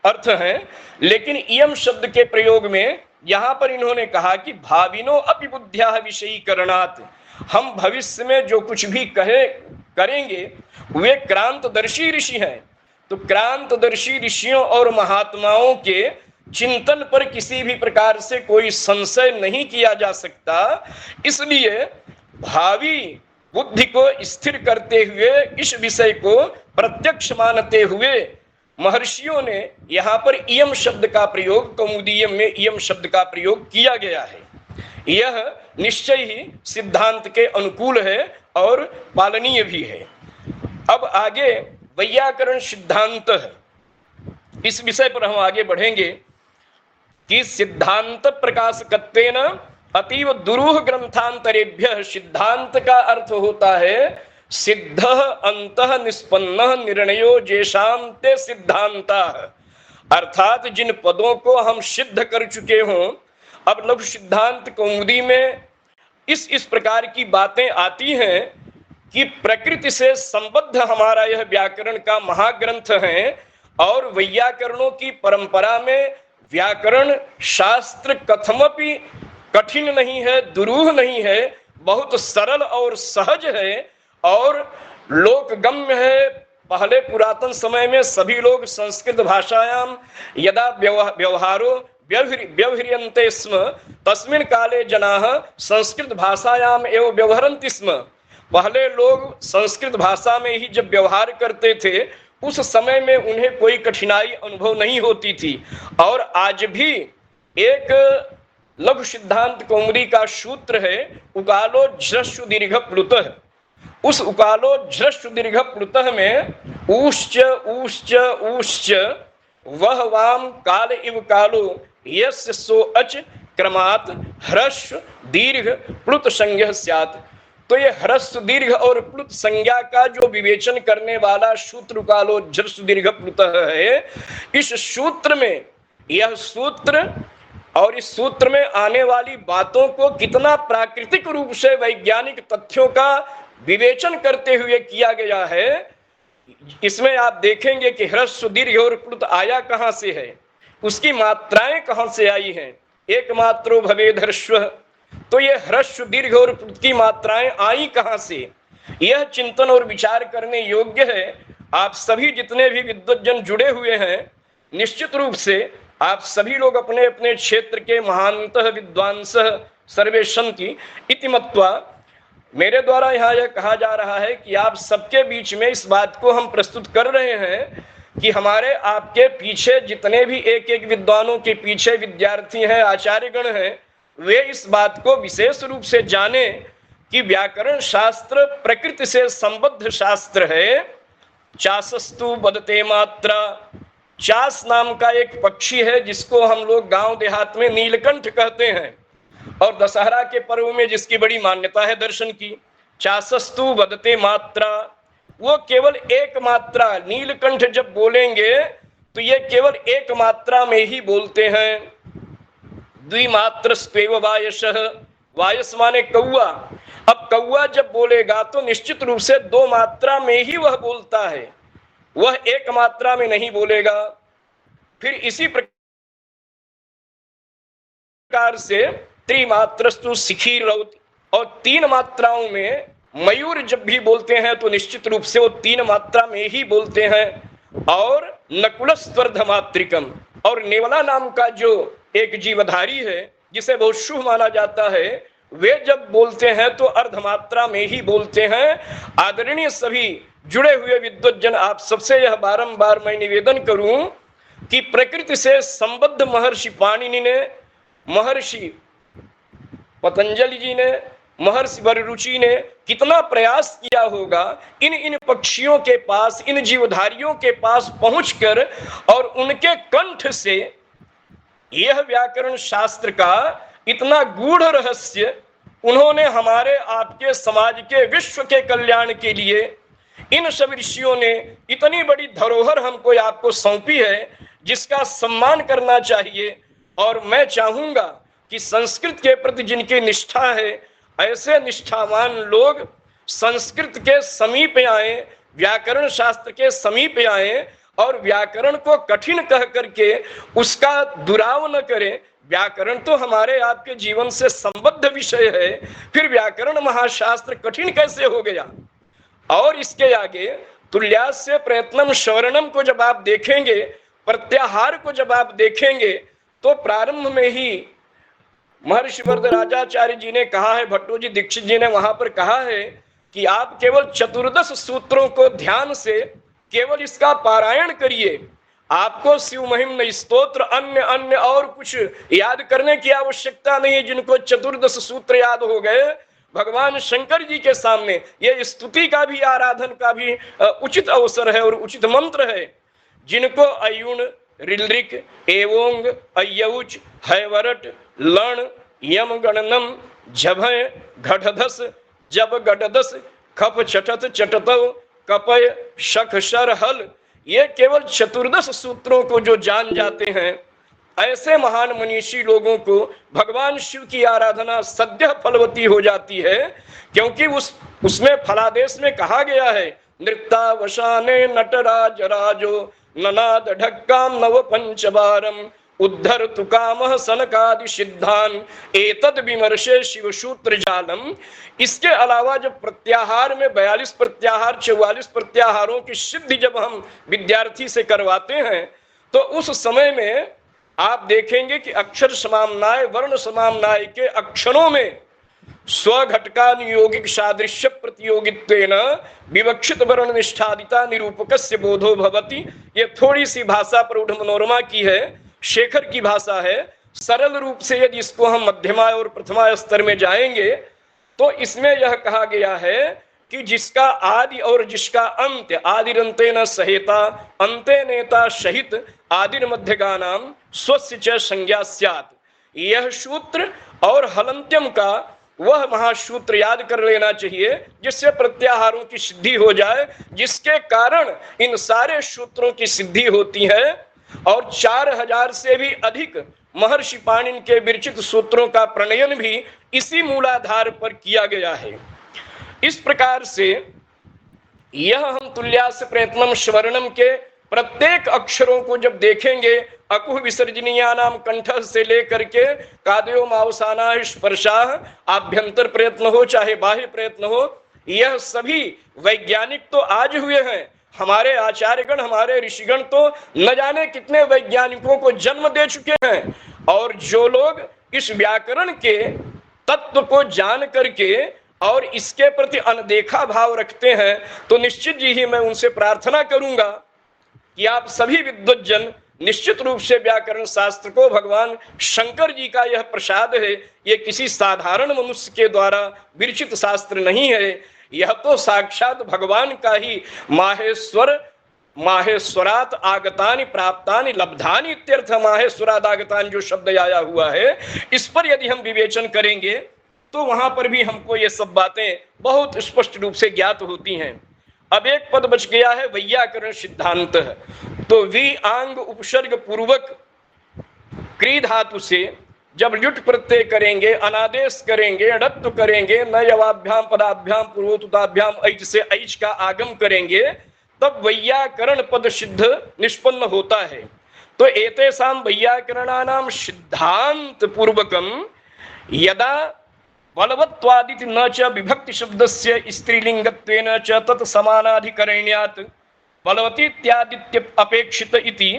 अर्थ हैं, लेकिन इयं शब्द के प्रयोग में यहाँ पर इन्होंने कहा कि भाविनो अपि बुद्ध्याः विषयीकरणात्, हम भविष्य में जो कुछ भी करेंगे वे क्रांतदर्शी ऋषि हैं। तो क्रांतदर्शी ऋषियों और महात्माओं के चिंतन पर किसी भी प्रकार से कोई संशय नहीं किया जा सकता, इसलिए भावी बुद्धि को स्थिर करते हुए इस विषय को प्रत्यक्ष मानते हुए महर्षियों ने यहाँ पर इयं शब्द का प्रयोग, कौमुदीयम में इयं शब्द का प्रयोग किया गया है। यह निश्चय ही सिद्धांत के अनुकूल है और पालनीय भी है। अब आगे वैयाकरण सिद्धांत है, इस विषय पर हम आगे बढ़ेंगे कि सिद्धांत प्रकाशकत्वेन अतीव दुरूह ग्रंथांतरेभ्यः, सिद्धांत का अर्थ होता है सिद्ध अंतः निष्पन्न निर्णयो जेषां ते सिद्धांतः, अर्थात जिन पदों को हम सिद्ध कर चुके हों। अब लघु सिद्धांत कौमुदी में इस प्रकार की बातें आती हैं कि प्रकृति से संबद्ध हमारा यह व्याकरण का महाग्रंथ है और वैयाकरणों की परंपरा में व्याकरण शास्त्र कथमपि कठिन नहीं है, दुरूह नहीं है, बहुत सरल और सहज है और लोकगम्य है। पहले पुरातन समय में सभी लोग संस्कृत भाषायां यदा व्यवहारो व्यवह्रियन्ते स्म तस्मिन् काले जनाः संस्कृत भाषायाम एवं व्यवहरन्ति स्म। पहले लोग संस्कृत भाषा में ही जब व्यवहार करते थे उस समय में उन्हें कोई कठिनाई अनुभव नहीं होती थी। और आज भी एक लघु सिद्धांत कौमुदी का सूत्र है उकालो झ्रस्व दीर्घ प्लुतः। उस उकालो झ्रस्व दीर्घ प्लुतः में ऊश्च ऊश्च ऊश्च वह वाम काल इव कालो यस्य सो अच क्रमात् ह्रस्व दीर्घ प्लुत संज्ञः स्यात्। तो ये ह्रस्व दीर्घ और प्लुत संज्ञा का जो विवेचन करने वाला सूत्र कालो झ्रस्व दीर्घ प्लुतः है, इस सूत्र में यह सूत्र और इस सूत्र में आने वाली बातों को कितना प्राकृतिक रूप से वैज्ञानिक तथ्यों का विवेचन करते हुए किया गया है। इसमें आप देखेंगे कि ह्रस्व दीर्घ और प्लुत आया कहाँ से है, उसकी मात्राएं कहाँ से आई हैं। एक मात्रो भवेद ह्रस्व, तो ये ह्रस्व दीर्घ और प्लुत की मात्राएं आई कहाँ से, यह चिंतन और विचार करने योग्य है। आप सभी जितने भी विद्वज्जन जुड़े हुए हैं, निश्चित रूप से आप सभी लोग अपने अपने क्षेत्र के महानतः विद्वांस सर्वे सन्ति इति मत्वा। मेरे द्वारा यहाँ यह कहा जा रहा है कि आप सबके बीच में इस बात को हम प्रस्तुत कर रहे हैं कि हमारे आपके पीछे जितने भी एक एक विद्वानों के पीछे विद्यार्थी हैं, आचार्यगण हैं, वे इस बात को विशेष रूप से जाने कि व्याकरण शास्त्र प्रकृति से संबद्ध शास्त्र है। चासस्तु बदते मात्रा, चास नाम का एक पक्षी है जिसको हम लोग गांव देहात में नीलकंठ कहते हैं, और दशहरा के पर्व में जिसकी बड़ी मान्यता है दर्शन की। चासस्तु बदते मात्रा, वो केवल एक मात्रा, नीलकंठ जब बोलेंगे तो ये केवल एक मात्रा में ही बोलते हैं। द्विमात्र स्वेव वायसः, वायस माने कौआ। अब कौआ जब बोलेगा तो निश्चित रूप से दो मात्रा में ही वह बोलता है, वह एक मात्रा में नहीं बोलेगा। फिर इसी प्रकार से त्रिमात्रस्तु शिखिरौति, और तीन मात्राओं में मयूर जब भी बोलते हैं तो निश्चित रूप से वो तीन मात्रा में ही बोलते हैं। और नकुलस्वर्धमात्रिकम, और नेवला नाम का जो एक जीवधारी है जिसे बहुत शुभ माना जाता है, वे जब बोलते हैं तो अर्धमात्रा में ही बोलते हैं। आदरणीय सभी जुड़े हुए विद्वज्जन, आप सबसे यह बारंबार मैं निवेदन करूं कि प्रकृति से संबद्ध महर्षि पाणिनि ने, महर्षि पतंजलि जी ने, महर्षि वररुचि ने कितना प्रयास किया होगा इन पक्षियों के पास, इन जीवधारियों के पास पहुंचकर, और उनके कंठ से यह व्याकरण शास्त्र का इतना गूढ़ रहस्य उन्होंने हमारे आपके समाज के, विश्व के कल्याण के लिए इन सब ऋषियों ने इतनी बड़ी धरोहर हमको आपको सौंपी है, जिसका सम्मान करना चाहिए। और मैं चाहूंगा कि संस्कृत के प्रति जिनकी निष्ठा है, ऐसे निष्ठावान लोग संस्कृत के समीप आए, व्याकरण शास्त्र के समीप आए, और व्याकरण को कठिन कह करके उसका दुराव न करें। व्याकरण तो हमारे आपके जीवन से संबद्ध विषय है, फिर व्याकरण महाशास्त्र कठिन कैसे हो गया। और इसके आगे तुल्यास्य प्रयत्नम श्रवणम को जब आप देखेंगे, प्रत्याहार को जब आप देखेंगे, तो प्रारंभ में ही महर्षि वरदराजाचार्य जी ने कहा है, भट्टो जी दीक्षित जी ने वहां पर कहा है कि आप केवल 14 सूत्रों को ध्यान से केवल इसका पारायण करिए, आपको शिव महिम स्तोत्र अन्य अन्य और कुछ याद करने की आवश्यकता नहीं है। जिनको 14 सूत्र याद हो गए, भगवान शंकर जी के सामने ये स्तुति का भी, आराधन का भी उचित अवसर है और उचित मंत्र है। जिनको अयुण, ऋलृक, एवोंग, अयौच, हैवरट, लण, यम गणनम, झभय, घटधस, जब गटदस, खप चटत चटतव, कपय, शख शर हल, ये केवल 14 सूत्रों को जो जान जाते हैं, ऐसे महान मनीषी लोगों को भगवान शिव की आराधना सद्य फलवती हो जाती है। क्योंकि उसमें फलादेश में कहा गया है, नृत्तावसाने नटराज राजो ननाद ढक्काम नव पंचबारम उद्धर तुकामह सनकादि सिद्धान एतद विमर्शे शिव सूत्र जालम। इसके अलावा जब प्रत्याहार में 42 प्रत्याहार, 44 प्रत्याहारों की सिद्धि जब हम विद्यार्थी से करवाते हैं, तो उस समय में आप देखेंगे कि अक्षर समाम्नाय, वर्ण समाम्नाय के अक्षरों में स्वघटकानुयोगिक सादृश्य प्रतियोगित्वेन विवक्षित वर्ण निष्ठादिता निरूपकस्य बोधो भवति। ये थोड़ी सी भाषा प्रौढ़ मनोरमा की है, शेखर की भाषा है। सरल रूप से यदि इसको हम मध्यमा और प्रथमा स्तर में जाएंगे तो इसमें यह कहा गया है कि जिसका आदि और जिसका अंत्य, आदिरंतेन सहेता अंते नेता सहित आदिर मध्यगानाम स्वस्य च संज्ञा स्यात्। यह सूत्र और हलंत्यम का वह महासूत्र याद कर लेना चाहिए, जिससे प्रत्याहारों की सिद्धि हो जाए, जिसके कारण इन सारे सूत्रों की सिद्धि होती है। और 4000 से भी अधिक महर्षि पाणिनि के विरचित सूत्रों का प्रणयन भी इसी मूलाधार पर किया गया है। इस प्रकार से यह हम तुल्यास्य प्रयत्नम स्वर्णम के प्रत्येक अक्षरों को जब देखेंगे, अकुह विसर्जनीया नाम कंठ से लेकर के कादयो मावसाना स्पर्शाह, आभ्यंतर प्रयत्न हो चाहे बाह्य प्रयत्न हो, यह सभी वैज्ञानिक तो आज हुए हैं। हमारे आचार्यगण, हमारे ऋषिगण तो न जाने कितने वैज्ञानिकों को जन्म दे चुके हैं। और जो लोग इस व्याकरण के तत्व को जान करके और इसके प्रति अनदेखा भाव रखते हैं, तो निश्चित ही मैं उनसे प्रार्थना करूंगा कि आप सभी विद्वज्जन निश्चित रूप से व्याकरण शास्त्र को भगवान शंकर जी का यह प्रसाद है, ये किसी साधारण मनुष्य के द्वारा विरचित शास्त्र नहीं है, यह तो साक्षात भगवान का ही माहेश्वरात आगतानि प्राप्तानि लब्धानि इत्यर्थ। माहेश्वरात आगतानि जो शब्द आया हुआ है, इस पर यदि हम विवेचन करेंगे तो वहां पर भी हमको ये सब बातें बहुत स्पष्ट रूप से ज्ञात होती हैं। अब एक पद बच गया है वैयाकरण सिद्धांत। तो वी आंग उपसर्ग पूर्वक क्री धातु से जब ल्युट प्रत्यय करेंगे, अनादेश करेंगे, णत्व करेंगे, नयवाभ्याम पदाभ्याम पूर्वोत्ताभ्याम ऐच से ऐच का आगम करेंगे, तब वैयाकरण पद सिद्ध निष्पन्न होता है। तो एतेषां वैयाकरणानां सिद्धांत पूर्वकम यदा बलवत्वादिति न च विभक्ति शब्दस्य स्त्रीलिंगत्वेन च तत् समानाधिकरण्यात् बलवती इत्यादित्य अपेक्षित इति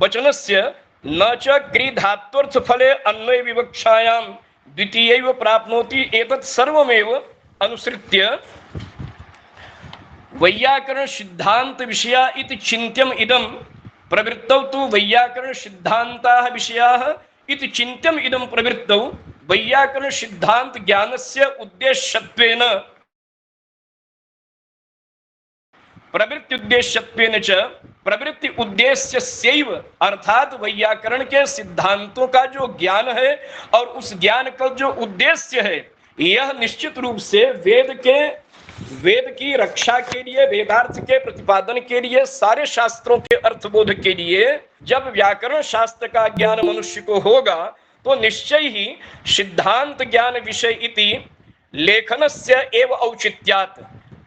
वचनस्य न च क्री धात्वर्थ फले अन्वय विवक्षायां द्वितीयैव प्राप्नोति एतत् सर्वमेव अनुसृत्य वैयाकरण सिद्धांत विषया इति चिन्त्यम इदं प्रवृत्तौ तु वैयाकरण सिद्धांताः विषयाः इति चिन्त्यम इदं प्रवृत्तौ वैयाकरण सिद्धांत ज्ञानस्य उद्देश्यत्वेन प्रवृत्ति उद्देश्यत्वेन च प्रवृत्ति उद्देश्यस्यैव, अर्थात वैयाकरण के सिद्धांतों का जो ज्ञान है और उस ज्ञान का जो उद्देश्य है, यह निश्चित रूप से वेद की रक्षा के लिए, वेदार्थ के प्रतिपादन के लिए, सारे शास्त्रों के अर्थबोध के लिए जब व्याकरण शास्त्र का ज्ञान मनुष्य को होगा तो निश्चय ही सिद्धांत ज्ञान विषय इति लेखनस्य एव औचित्यात्।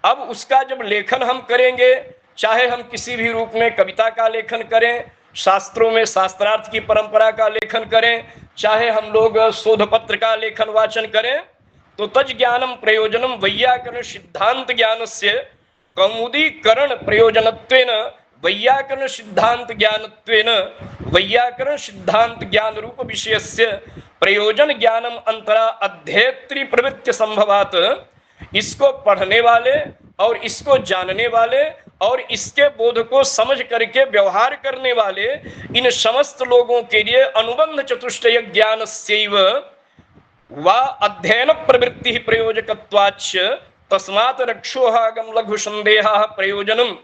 अब उसका जब लेखन हम करेंगे, चाहे हम किसी भी रूप में कविता का लेखन करें, शास्त्रों में शास्त्रार्थ की परंपरा का लेखन करें, चाहे हम लोग शोध पत्र का लेखन वाचन करें, तो तज ज्ञानम प्रयोजनम वैयाकरण सिद्धांत ज्ञानस्य कौमुदीकरण प्रयोजनत्वेन वैयाकरण सिद्धांत ज्ञानत्वेन वैयाकरण सिद्धांत ज्ञान रूप विषयस्य प्रयोजन ज्ञानम अंतरा अध्येत्री प्रवृत्ति संभवात। इसको पढ़ने वाले और इसको जानने वाले और इसके बोध को समझ करके व्यवहार करने वाले इन समस्त लोगों के लिए अनुबंध चतुष्टय ज्ञान सेव वा अध्ययन प्रवृत्ति प्रयोजकत्वाच्च तस्मात् रक्षोहागम लघु संदेहा प्रयोजनम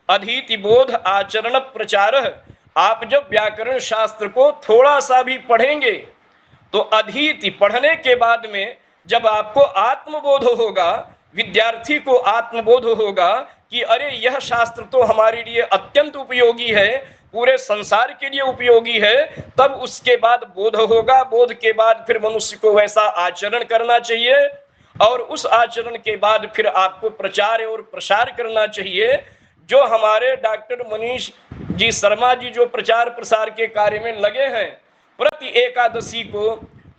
अधीति बोध आचरण प्रचार। आप जब व्याकरण शास्त्र को थोड़ा सा भी पढ़ेंगे तो अधीति पढ़ने के बाद में जब आपको आत्मबोध होगा, विद्यार्थी को आत्मबोध होगा कि अरे यह शास्त्र तो हमारे लिए अत्यंत उपयोगी है, पूरे संसार के लिए उपयोगी है, तब उसके बाद बोध होगा। बोध के बाद फिर मनुष्य को वैसा आचरण करना चाहिए और उस आचरण के बाद फिर आपको प्रचार और प्रसार करना चाहिए। जो हमारे डॉक्टर मनीष जी शर्मा जी जो प्रचार प्रसार के कार्य में लगे हैं, प्रति एकादशी को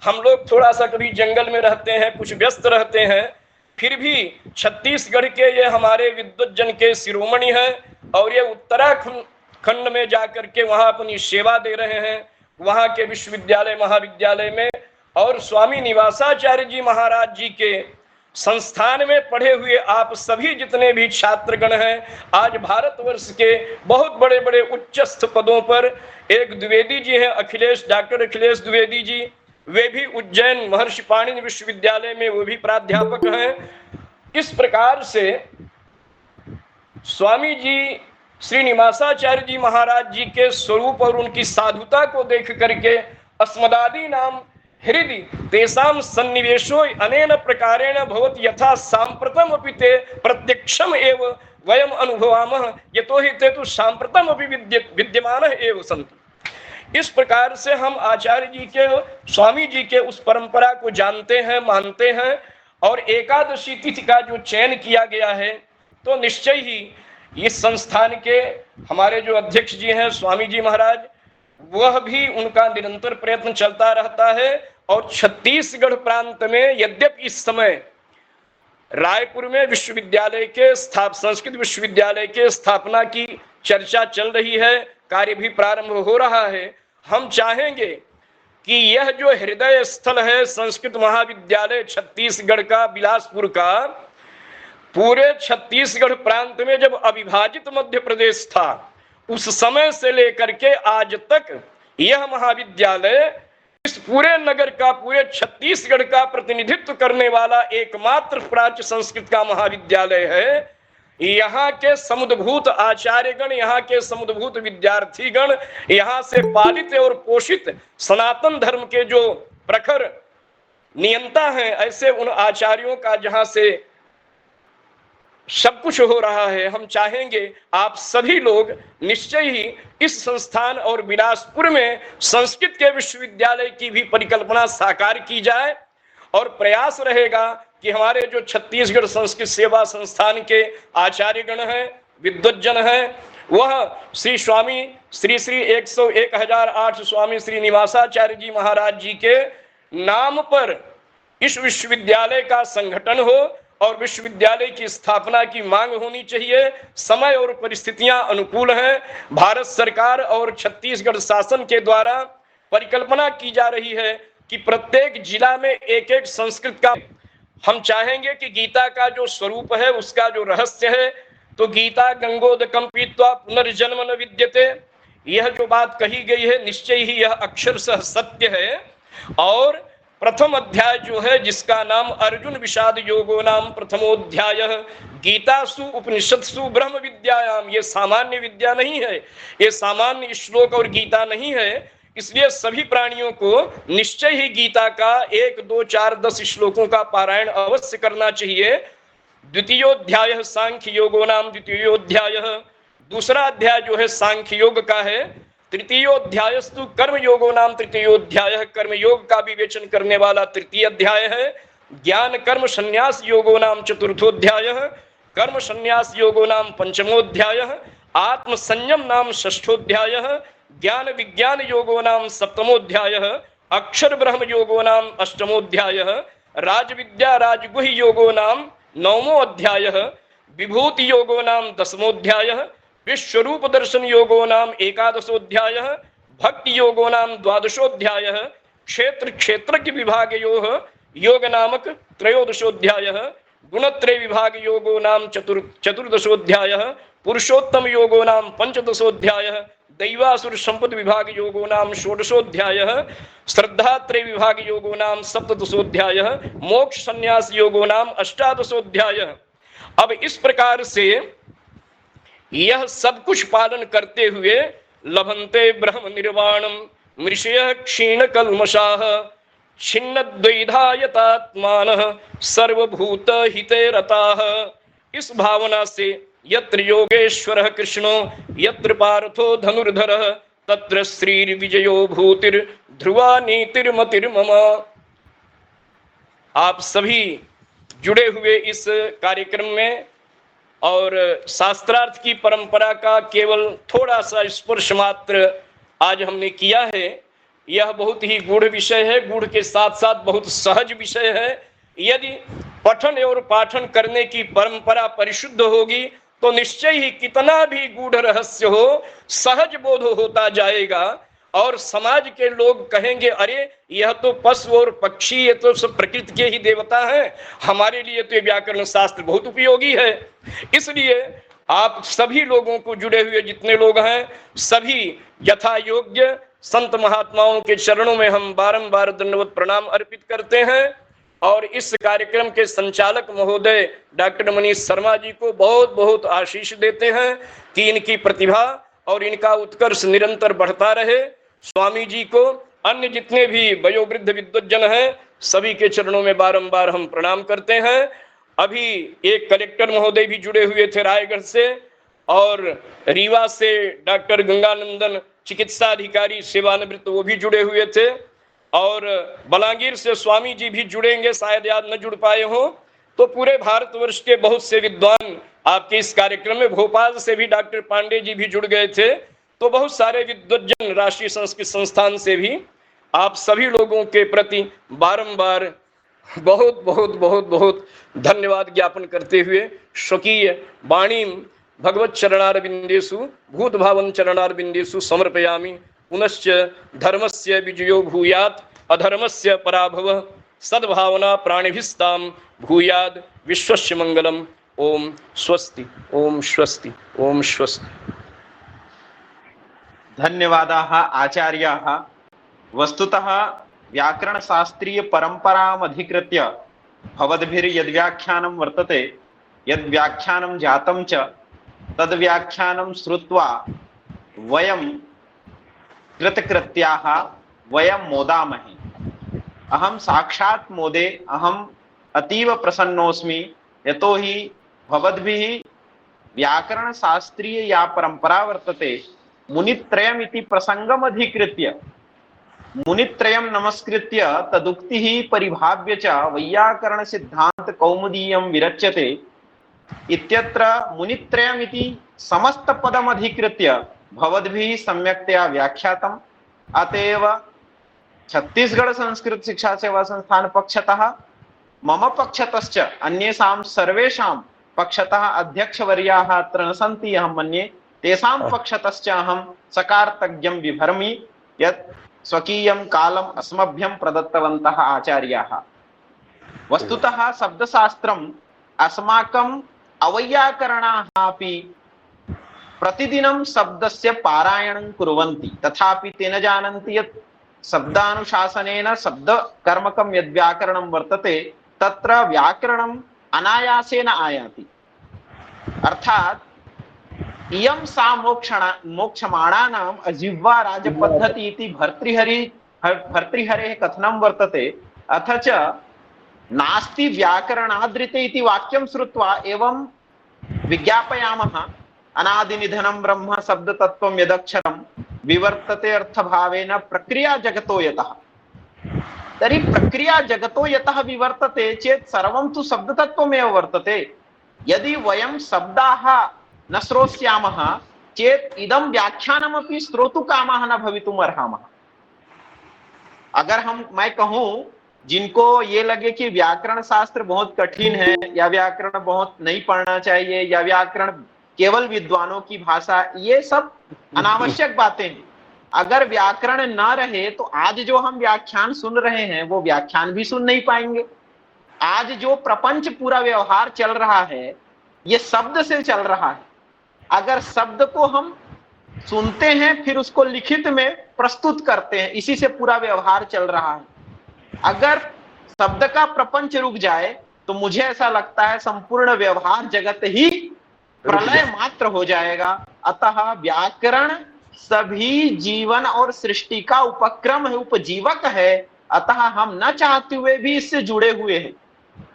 हम लोग थोड़ा सा कभी जंगल में रहते हैं, कुछ व्यस्त रहते हैं, फिर भी छत्तीसगढ़ के ये हमारे विद्वज्जन के शिरोमणि हैं और ये उत्तराखंड में जाकर के वहाँ अपनी सेवा दे रहे हैं, वहाँ के विश्वविद्यालय महाविद्यालय में। और स्वामी निवासाचार्य जी महाराज जी के संस्थान में पढ़े हुए आप सभी जितने भी छात्रगण हैं, आज भारतवर्ष के बहुत बड़े बड़े उच्चस्थ पदों पर एक द्विवेदी जी हैं, डॉक्टर अखिलेश द्विवेदी जी, वे भी उज्जैन महर्षि पाणिनि विश्वविद्यालय में वो भी प्राध्यापक हैं। इस प्रकार से स्वामी जी श्री निवासाचार्य जी महाराज जी के स्वरूप और उनकी साधुता को देख करके अस्मदादि नाम हृदि तेषां सन्निवेशो अनेन प्रकारेण भवति यथा सांप्रतम अपि ते प्रत्यक्षम एव वयम अनुभवामः यतो हि ते तु सांप्रतम अपि विद्यमानः एव सन्ति। इस प्रकार से हम आचार्य जी के, स्वामी जी के उस परंपरा को जानते हैं, मानते हैं। और एकादशी तिथि का जो चयन किया गया है, तो निश्चय ही इस संस्थान के हमारे जो अध्यक्ष जी हैं स्वामी जी महाराज, वह भी उनका निरंतर प्रयत्न चलता रहता है। और छत्तीसगढ़ प्रांत में यद्यपि इस समय रायपुर में विश्वविद्यालय के संस्कृत विश्वविद्यालय के स्थापना की चर्चा चल रही है, कार्य भी प्रारंभ हो रहा है, हम चाहेंगे कि यह जो हृदय स्थल है संस्कृत महाविद्यालय छत्तीसगढ़ का, बिलासपुर का, पूरे छत्तीसगढ़ प्रांत में जब अविभाजित मध्य प्रदेश था, उस समय से लेकर के आज तक यह महाविद्यालय इस पूरे नगर का, पूरे छत्तीसगढ़ का प्रतिनिधित्व करने वाला एकमात्र प्राच्य संस्कृत का महाविद्यालय है। यहाँ के समुद्भूत आचार्यगण, यहाँ के समुद्भूत विद्यार्थीगण, यहाँ से पालित और पोषित सनातन धर्म के जो प्रखर नियंता हैं, ऐसे उन आचार्यों का जहाँ से सब कुछ हो रहा है। हम चाहेंगे आप सभी लोग निश्चय ही इस संस्थान और बिलासपुर में संस्कृत के विश्वविद्यालय की भी परिकल्पना साकार की जाए, और प्रयास रहेगा कि हमारे जो छत्तीसगढ़ संस्कृत सेवा संस्थान के आचार्यगण हैं, विद्वज्जन हैं, वह श्री स्वामी श्री 101,008 स्वामी श्री निवासाचार्य जी महाराज जी के नाम पर इस विश्वविद्यालय का संगठन हो और विश्वविद्यालय की स्थापना की मांग होनी चाहिए। समय और परिस्थितियां अनुकूल हैं। भारत सरकार और छत्तीसगढ़ शासन के द्वारा परिकल्पना की जा रही है कि प्रत्येक जिला में एक एक संस्कृत का, हम चाहेंगे कि गीता का जो स्वरूप है, उसका जो रहस्य है, तो गीता गंगोदकम पीत्वा पुनर्जन्म न विद्यते, यह जो बात कही गई है निश्चय ही यह अक्षरशः सत्य है। और प्रथम अध्याय जो है, जिसका नाम अर्जुन विषाद योगो नाम प्रथमोध्याय गीतासु उपनिषत्सु ब्रह्म विद्यायाम, ये सामान्य विद्या नहीं है, ये सामान्य श्लोक और गीता नहीं है। इसलिए सभी प्राणियों को निश्चय ही गीता का 1, 2, 4, 10 श्लोकों का पारायण अवश्य करना चाहिए। द्वितीयोध्याय सांख्य योगो नाम द्वितीयोध्याय, दूसरा अध्याय जो है सांख्य योग का है। तृतीयोध्यायस्तु कर्म योगो नाम तृतीयोध्याय, कर्म योग का विवेचन करने वाला तृतीय अध्याय है। ज्ञान कर्म संन्यास योगो नाम चतुर्थोध्याय, कर्म संन्यास योगो नाम पंचमोध्याय, आत्म संयम नाम षष्ठोध्याय, ज्ञान विज्ञान योगो नाम सप्तमोध्याय, अक्षर ब्रह्म योगो नाम अष्टमोध्याय, राज विद्या राजगुह योगो नाम नवमो अध्याय, विभूति योगो नाम 10मोध्याय, विश्वरूप दर्शन योगो नाम 11दशोध्याय, भक्ति योगो नाम 12दशोध्याय, क्षेत्र क्षेत्रज्ञ विभाग योग नामक 13दशोध्याय, गुणत्रय विभाग योगो नाम चतुर्दशोध्याय, पुरुषोत्तम योगो नाम 15दशोध्याय, दैवासुर संपद विभाग योगो नाम 16दशोध्याय, श्रद्धात्रय विभाग योगो नाम 17दशोध्याय, मोक्ष संन्यास योगो नाम 18दशोध्याय। अब इस प्रकार से यह सब कुछ पालन करते हुए लभन्ते ब्रह्म निर्वाणम मृषय क्षीण कल्मषाः छिन्न द्वैधायतात्मानः सर्वभूत हिते रताः, इस भावना से यत्र योगेश्वरः कृष्णो यत्र पार्थो धनुर्धरः तत्र श्रीर्विजयो भूतिर् ध्रुवा नीतिर्मतिर्मम। आप सभी जुड़े हुए इस कार्यक्रम में और शास्त्रार्थ की परंपरा का केवल थोड़ा सा स्पर्श मात्र आज हमने किया है। यह बहुत ही गूढ़ विषय है, गूढ़ के साथ साथ बहुत सहज विषय है। यदि पठन और पाठन करने की परंपरा परिशुद्ध होगी तो निश्चय ही कितना भी गूढ़ रहस्य हो सहज बोध होता जाएगा, और समाज के लोग कहेंगे अरे यह तो पशु और पक्षी, ये तो सब प्रकृति के ही देवता हैं, हमारे लिए तो व्याकरण शास्त्र बहुत उपयोगी है। इसलिए आप सभी लोगों को, जुड़े हुए जितने लोग हैं, सभी यथा योग्य संत महात्माओं के चरणों में हम बारंबार दंडवत प्रणाम अर्पित करते हैं। और इस कार्यक्रम के संचालक महोदय डॉक्टर मनीष शर्मा जी को बहुत बहुत आशीष देते हैं कि इनकी प्रतिभा और इनका उत्कर्ष निरंतर बढ़ता रहे। स्वामी जी को, अन्य जितने भी वयोवृद्ध विद्वज्जन हैं, सभी के चरणों में बारंबार हम प्रणाम करते हैं। अभी एक कलेक्टर महोदय भी जुड़े हुए थे रायगढ़ से, और रीवा से डॉक्टर गंगानंदन चिकित्सा अधिकारी सेवानिवृत्त, वो भी जुड़े हुए थे, और बलांगीर से स्वामी जी भी जुड़ेंगे, शायद याद न जुड़ पाए हो। तो पूरे भारतवर्ष के बहुत से विद्वान आपके इस कार्यक्रम में, भोपाल से भी डॉक्टर पांडे जी भी जुड़ गए थे। तो बहुत सारे विद्वज्जन राष्ट्रीय संस्कृत संस्थान से भी आप सभी लोगों के प्रति बारंबार बहुत बहुत बहुत बहुत धन्यवाद ज्ञापन करते हुए स्वकीय वाणी भगवत चरणारविंदेषु भूत भावन चरणारविंदेषु समर्पयामि। पुनश्च धर्मस्य विजयो भूयात् अधर्मस्य पराभवः सद्भावना प्राणिभिस्तां भूयाद विश्वस्य मंगलम। ओम स्वस्ति ओम स्वस्ति ओम स्वस्ति। धन्यवादाः आचार्याः। वस्तुतः व्याकरणशास्त्रीयपरम्परामधिकृत्य भवद्भिर्यद्व्याख्यानं वर्तते, यद्व्याख्यानं जातं च तद्व्याख्यानं श्रुत्वा वयं कृतकृत्याः वयं मोदामहे। अहं साक्षात् मोदे, अहम् अतीव प्रसन्नोऽस्मि, यतोहि भवद्भिः व्याकरणशास्त्रीय या परंपरा वर्तते मुनित्रयमिति प्रसंगमधिकृत्य मुनित्रयं नमस्कृत्य तदुक्तिः परिभाव्य च वैयाकरण सिद्धांत कौमुदीयं विरच्यते इत्यत्र मुनित्रयमिति समस्त पदमधिकृत्य भवद्भिः सम्यक्तया व्याख्यातम्। अतएव छत्तीसगढ़ संस्कृत शिक्षा सेवा संस्थान पक्षतः मम पक्षतश्च अन्येषां सर्वेषां पक्षतः अध्यक्षवर्याः अत्र न सन्ति अहं मन्ये, तेषां पक्षतश्च अहं सकार्तज्ञं बिभर्मि यत् स्वकीयं कालम् अस्मभ्यं प्रदत्तवन्तः आचार्याः। वस्तुतः शब्दशास्त्रम् अस्माकम् अवैयाकरणाः अपि प्रतिदिनं शब्दस्य पारायणं कुर्वन्ति, तथापि ते न जानन्ति यत् शब्दानुशासनेन शब्दकर्मकं यद्व्याकरणं वर्तते तत्र व्याकरणम् अनायासेन आयाति। अर्थात् इयं सा मोक्षमाणानाम् अजिह्वा राजपद्धति इति भर्तृहरेः कथनं वर्तते। अथ च नास्ति व्याकरणादृते इति वाक्यं श्रुत्वा एवं विज्ञापयामः, अनादिनिधनं ब्रह्म शब्दतत्त्वं यदक्षरं विवर्तते अर्थभावेन प्रक्रिया जगतो यतः। तर्हि प्रक्रिया जगतो यतः विवर्तते चेत् सर्वं तु शब्दतत्त्वमेव वर्तते। यदि वयं शब्दाः न श्रोष्यामः चेत् इदं व्याख्यानमपि श्रोतुकामाः न भवितुम् अर्हामः। अगर मैं कहूँ जिनको ये लगे कि व्याकरण शास्त्र बहुत कठिन है या व्याकरण बहुत नहीं पढ़ना चाहिए या व्याकरण केवल विद्वानों की भाषा, ये सब अनावश्यक बातें हैं। अगर व्याकरण न रहे तो आज जो हम व्याख्यान सुन रहे हैं वो व्याख्यान भी सुन नहीं पाएंगे। आज जो प्रपंच पूरा व्यवहार चल रहा है ये शब्द से चल रहा है। अगर शब्द को हम सुनते हैं फिर उसको लिखित में प्रस्तुत करते हैं, इसी से पूरा व्यवहार चल रहा है। अगर शब्द का प्रपंच रुक जाए तो मुझे ऐसा लगता है संपूर्ण व्यवहार जगत ही प्रलय मात्र हो जाएगा। अतः व्याकरण सभी जीवन और सृष्टि का उपक्रम है, उपजीवक है। अतः हम न चाहते हुए भी इससे जुड़े हुए हैं।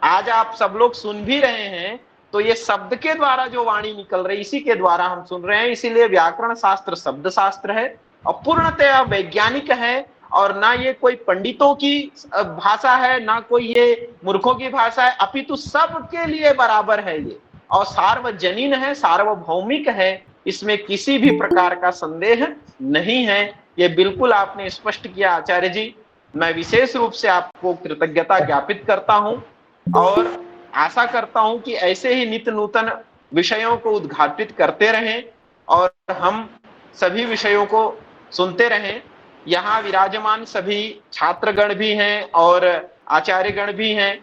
आज आप सब लोग सुन भी रहे हैं तो ये शब्द के द्वारा जो वाणी निकल रही इसी के द्वारा हम सुन रहे हैं। इसीलिए व्याकरण शास्त्र शब्द शास्त्र है और पूर्णतया वैज्ञानिक है, और ना ये कोई पंडितों की भाषा है ना कोई ये मूर्खों की भाषा है, अपितु सबके लिए बराबर है ये, और सार्वजनीन है, सार्वभौमिक है। इसमें किसी भी प्रकार का संदेह नहीं है। ये बिल्कुल आपने स्पष्ट किया आचार्य जी। मैं विशेष रूप से आपको कृतज्ञता ज्ञापित करता हूं और आशा करता हूं कि ऐसे ही नित्य नूतन विषयों को उद्घाटित करते रहें और हम सभी विषयों को सुनते रहें। यहाँ विराजमान सभी छात्रगण भी हैं और आचार्यगण भी हैं।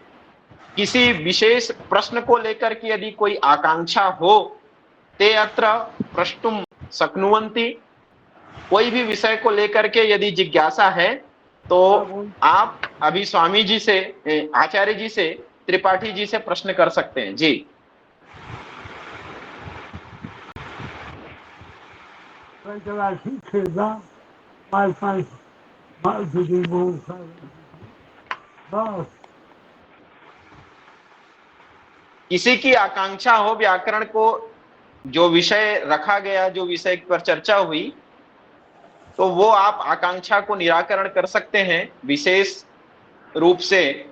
किसी विशेष प्रश्न को लेकर के यदि कोई आकांक्षा हो ते अत्र प्रष्टुम शक्नुवन्ति। कोई भी विषय को लेकर के यदि जिज्ञासा है तो आप अभी स्वामी जी से, आचार्य जी से, त्रिपाठी जी से प्रश्न कर सकते हैं जी। किसी की आकांक्षा हो व्याकरण को जो विषय रखा गया, जो विषय पर चर्चा हुई, तो वो आप आकांक्षा को निराकरण कर सकते हैं। विशेष रूप से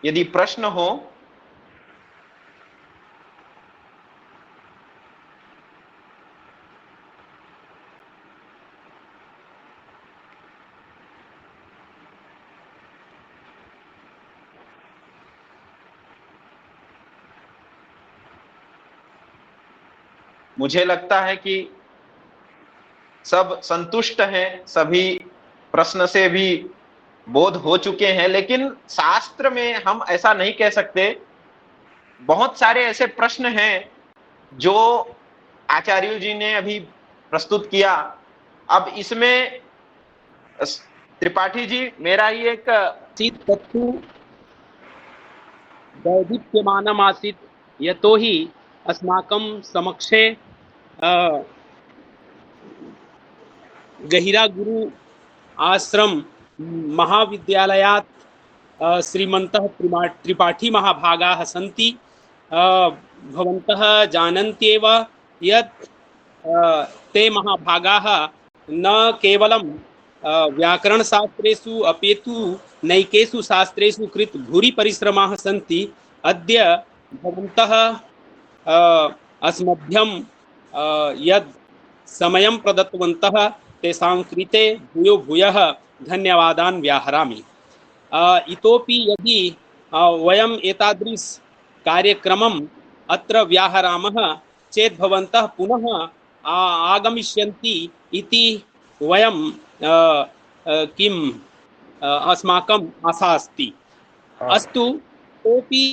यदि प्रश्न हो मुझे लगता है कि सब संतुष्ट हैं, सभी प्रश्न से भी बोध हो चुके हैं, लेकिन शास्त्र में हम ऐसा नहीं कह सकते। बहुत सारे ऐसे प्रश्न हैं जो आचार्य जी ने अभी प्रस्तुत किया। अब इसमें त्रिपाठी जी, मेरा ही एक तत्तु दैदीप्यमानमासीत् यतो हि अस्माकं समक्षे गहिरा गुरु आश्रम महाविद्यालयात् श्रीमन्तः त्रिपाठी महाभागाः सन्ति। भवन्तः जानन्त्येव यत् ते महाभागाः न केवलं व्याकरणशास्त्रेषु अपितु नैकेषु शास्त्रेषु कृत भूरि परिश्रमाः सन्ति। अद्य भवन्तः अस्मभ्यं यद् समयं प्रदत्तवन्तः तेषां कृते भूयो भूयः धन्यवादान् व्याहरामि। इतोपि यदि वयम् एतादृश कार्यक्रमम् अत्र व्याहरामः चेत् भवन्तः पुनः आगमिष्यन्ति इति वयं किम् अस्माकम् आशा अस्ति। अस्तु, कोऽपि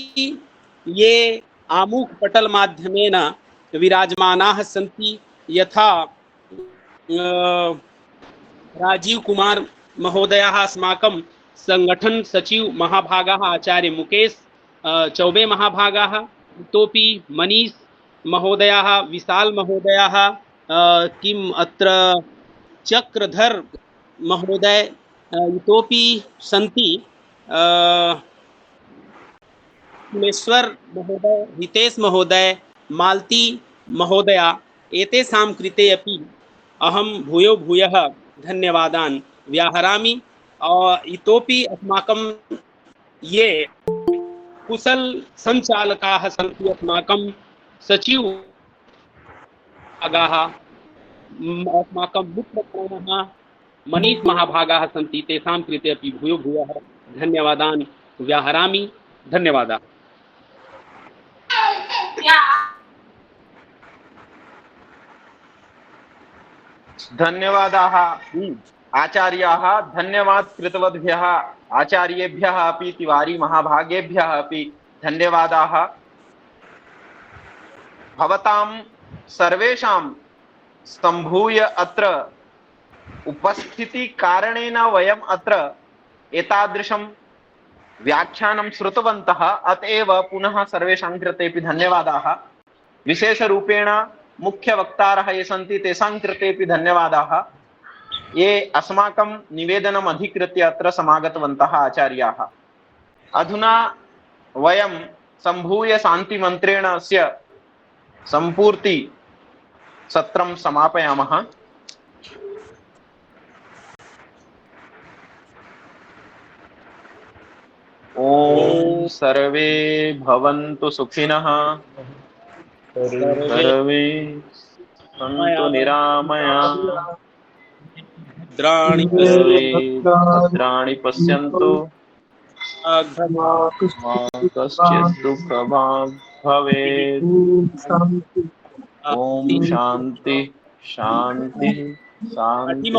ये आमुखपटल माध्यमेन विराजमानाः सन्ति, यथा राजीव कुमार महोदयः अस्माकं संगठन सचिव महाभागाः आचार्य मुकेश चौबे महाभागाः, इतोपि मनीष महोदयाः, विशाल महोदयाः, किम् अत्र चक्रधर महोदय, इतोपि सन्ति सुमेश्वर महोदय, हितेश महोदय, मालती महोदया। एतेषां कृते अपि अहं भूयो भूयः धन्यवादान् व्याहरामि। इतोपि अस्माकं ये कुशल संचालकाः सन्ति, अस्माकं सचिव भागाः, अस्माकं मुख्यप्राणः मनीष महाभागाः सन्ति, तेषां कृते अपि भूयो भूयः धन्यवादान् व्याहरामि। धन्यवादाः। धन्यवादाः आचार्याः। धन्यवाद कृतवद्भ्यः आचार्येभ्यः अपि तिवारी महाभागेभ्यः अपि धन्यवादाः। भवतां सर्वेषां सम्भूय अत्र उपस्थिति कारणेन वयम् अत्र एतादृशं व्याख्यानं श्रुतवन्तः, अतएव पुनः सर्वेषां कृतेपि धन्यवादाः। विशेषरूपेण मुख्यवक्तारः ये सन्ति तेषां कृतेपि धन्यवादाः, ये अस्माकं निवेदनम् अधिकृत्य अत्र समागतवन्तः आचार्याः। अधुना वयं सम्भूय शान्तिमन्त्रेण अस्य सम्पूर्ति सत्रं समापयामः। ओम सर्वे भवन्तु सुखिनः, सर्वे सन्तु निरामयाः, सर्वे भद्राणि पश्यन्तु, मा कश्चित् दुःखभाग् भवेत्। ओम शांति शांति शांति।